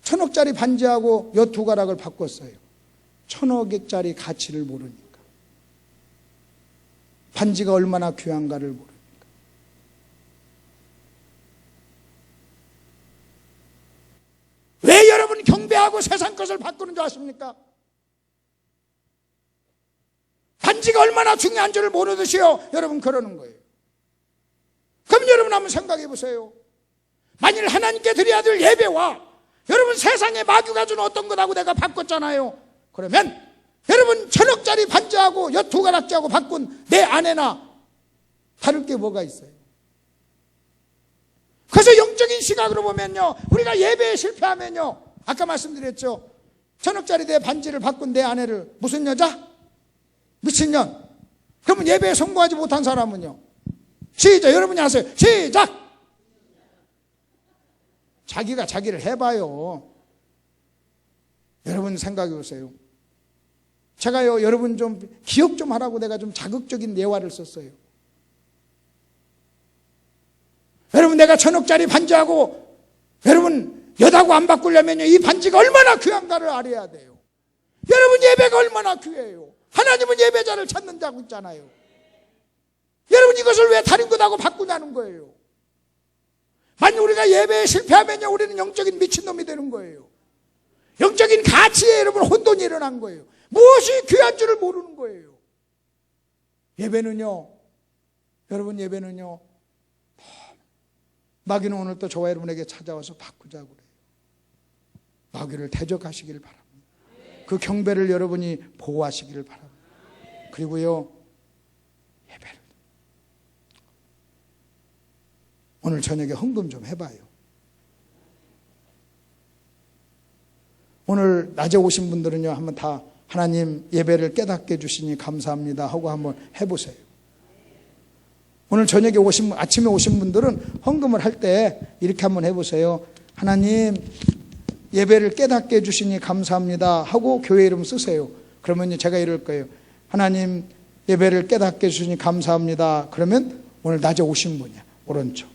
1,000억짜리 반지하고 엿 2가락을 바꿨어요? 1,000억짜리 가치를 모르니까. 반지가 얼마나 귀한가를 모르니까. 왜 여러분 경배하고 세상 것을 바꾸는 줄 아십니까? 반지가 얼마나 중요한 줄을 모르듯이요 여러분 그러는 거예요. 그럼 여러분 한번 생각해 보세요. 만일 하나님께 드려야 될 예배와 여러분 세상에 마귀가 준 어떤 것하고 내가 바꿨잖아요. 그러면 여러분 1,000억짜리 반지하고 엿 2가락지하고 바꾼 내 아내나 다를 게 뭐가 있어요? 그래서 영적인 시각으로 보면요 우리가 예배에 실패하면요 아까 말씀드렸죠. 1,000억짜리 내 반지를 바꾼 내 아내를 무슨 여자? 미친년. 그러면 예배에 성공하지 못한 사람은요? 시작. 여러분이 하세요. 시작. 자기가 자기를 해봐요. 여러분 생각해 보세요. 제가요 여러분 좀 기억 좀 하라고 내가 좀 자극적인 예화를 썼어요. 여러분 내가 1,000억짜리 반지하고 여러분 엿하고 안 바꾸려면요 이 반지가 얼마나 귀한가를 알아야 돼요. 여러분 예배가 얼마나 귀해요. 하나님은 예배자를 찾는다고 있잖아요. 여러분 이것을 왜 다른 것하고 바꾸냐는 거예요. 만약 우리가 예배에 실패하면요 우리는 영적인 미친놈이 되는 거예요. 영적인 가치에 여러분 혼돈이 일어난 거예요. 무엇이 귀한 줄을 모르는 거예요. 예배는요 여러분 예배는요 마귀는 오늘 또 저와 여러분에게 찾아와서 바꾸자고 그래요. 마귀를 대적하시기를 바랍니다. 그 경배를 여러분이 보호하시기를 바랍니다. 그리고요 예배를 오늘 저녁에 헌금 좀 해봐요. 오늘 낮에 오신 분들은요, 한번 다 하나님 예배를 깨닫게 해주시니 감사합니다 하고 한번 해보세요. 오늘 저녁에 아침에 오신 분들은 헌금을 할 때 이렇게 한번 해보세요. 하나님 예배를 깨닫게 해주시니 감사합니다 하고 교회 이름 쓰세요. 그러면 제가 이럴 거예요. 하나님 예배를 깨닫게 해주시니 감사합니다. 그러면 오늘 낮에 오신 분이야. 오른쪽.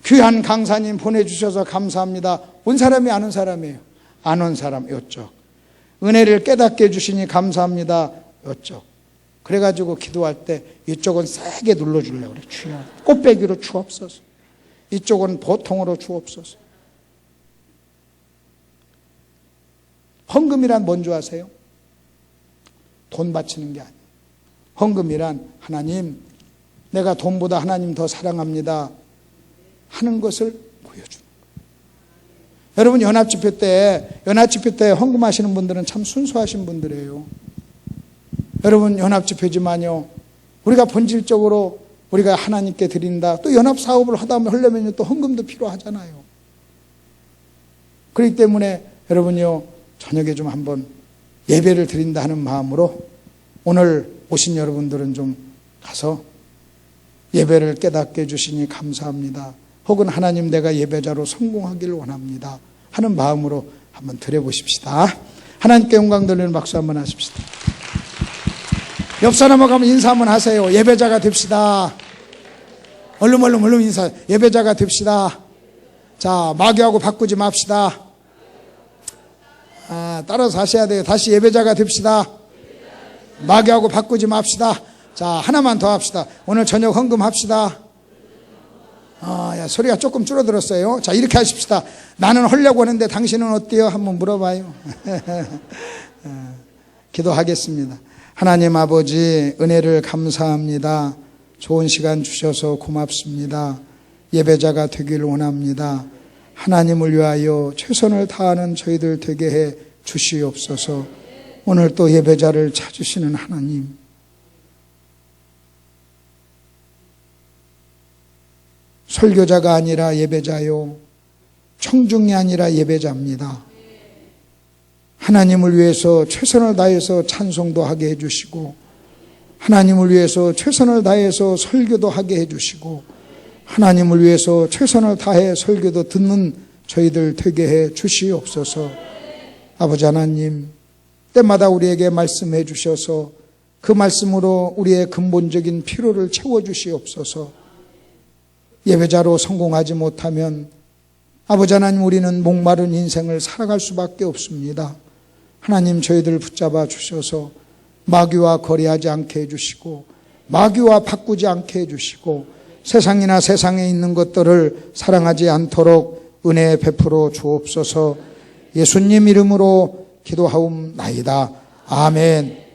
귀한 강사님 보내주셔서 감사합니다. 온 사람이 아는 사람이에요. 안 온 사람 이쪽. 은혜를 깨닫게 해주시니 감사합니다. 이쪽. 그래가지고 기도할 때 이쪽은 세게 눌러주려고 그래. 주여 꽃배기로 주옵소서. 이쪽은 보통으로 주옵소서. 헌금이란 뭔지 아세요? 돈 바치는 게 아니에요. 헌금이란 하나님, 내가 돈보다 하나님 더 사랑합니다 하는 것을 보여주는 거예요. 여러분 연합집회 때 헌금하시는 분들은 참 순수하신 분들이에요. 여러분 연합집회지만요, 우리가 본질적으로 우리가 하나님께 드린다. 또 연합사업을 하려면 또 헌금도 필요하잖아요. 그렇기 때문에 여러분요, 저녁에 좀 한번 예배를 드린다 하는 마음으로 오늘 오신 여러분들은 좀 가서 예배를 깨닫게 해주시니 감사합니다. 혹은 하나님 내가 예배자로 성공하기를 원합니다 하는 마음으로 한번 드려보십시다. 하나님께 영광 돌리는 박수 한번 하십시다. 옆 사람하고 한번 인사 한번 하세요. 예배자가 됩시다. 얼른 인사. 예배자가 됩시다. 자, 마귀하고 바꾸지 맙시다. 따라서 하셔야 돼요. 다시 예배자가 됩시다. 마귀하고 바꾸지 맙시다. 자, 하나만 더 합시다. 오늘 저녁 헌금합시다. 야, 소리가 조금 줄어들었어요. 자, 이렇게 하십시다. 나는 하려고 하는데 당신은 어때요? 한번 물어봐요. 기도하겠습니다. 하나님 아버지, 은혜를 감사합니다. 좋은 시간 주셔서 고맙습니다. 예배자가 되길 원합니다. 하나님을 위하여 최선을 다하는 저희들 되게 해 주시옵소서. 오늘 또 예배자를 찾으시는 하나님, 설교자가 아니라 예배자요, 청중이 아니라 예배자입니다. 하나님을 위해서 최선을 다해서 찬송도 하게 해주시고, 하나님을 위해서 최선을 다해서 설교도 하게 해주시고, 하나님을 위해서 최선을 다해 설교도 듣는 저희들 되게 해 주시옵소서. 아버지 하나님, 때마다 우리에게 말씀해 주셔서 그 말씀으로 우리의 근본적인 필요를 채워주시옵소서. 예배자로 성공하지 못하면 아버지 하나님, 우리는 목마른 인생을 살아갈 수밖에 없습니다. 하나님, 저희들 붙잡아 주셔서 마귀와 거래하지 않게 해주시고, 마귀와 바꾸지 않게 해주시고, 세상이나 세상에 있는 것들을 사랑하지 않도록 은혜 베풀어 주옵소서. 예수님 이름으로 기도하옵나이다. 아멘.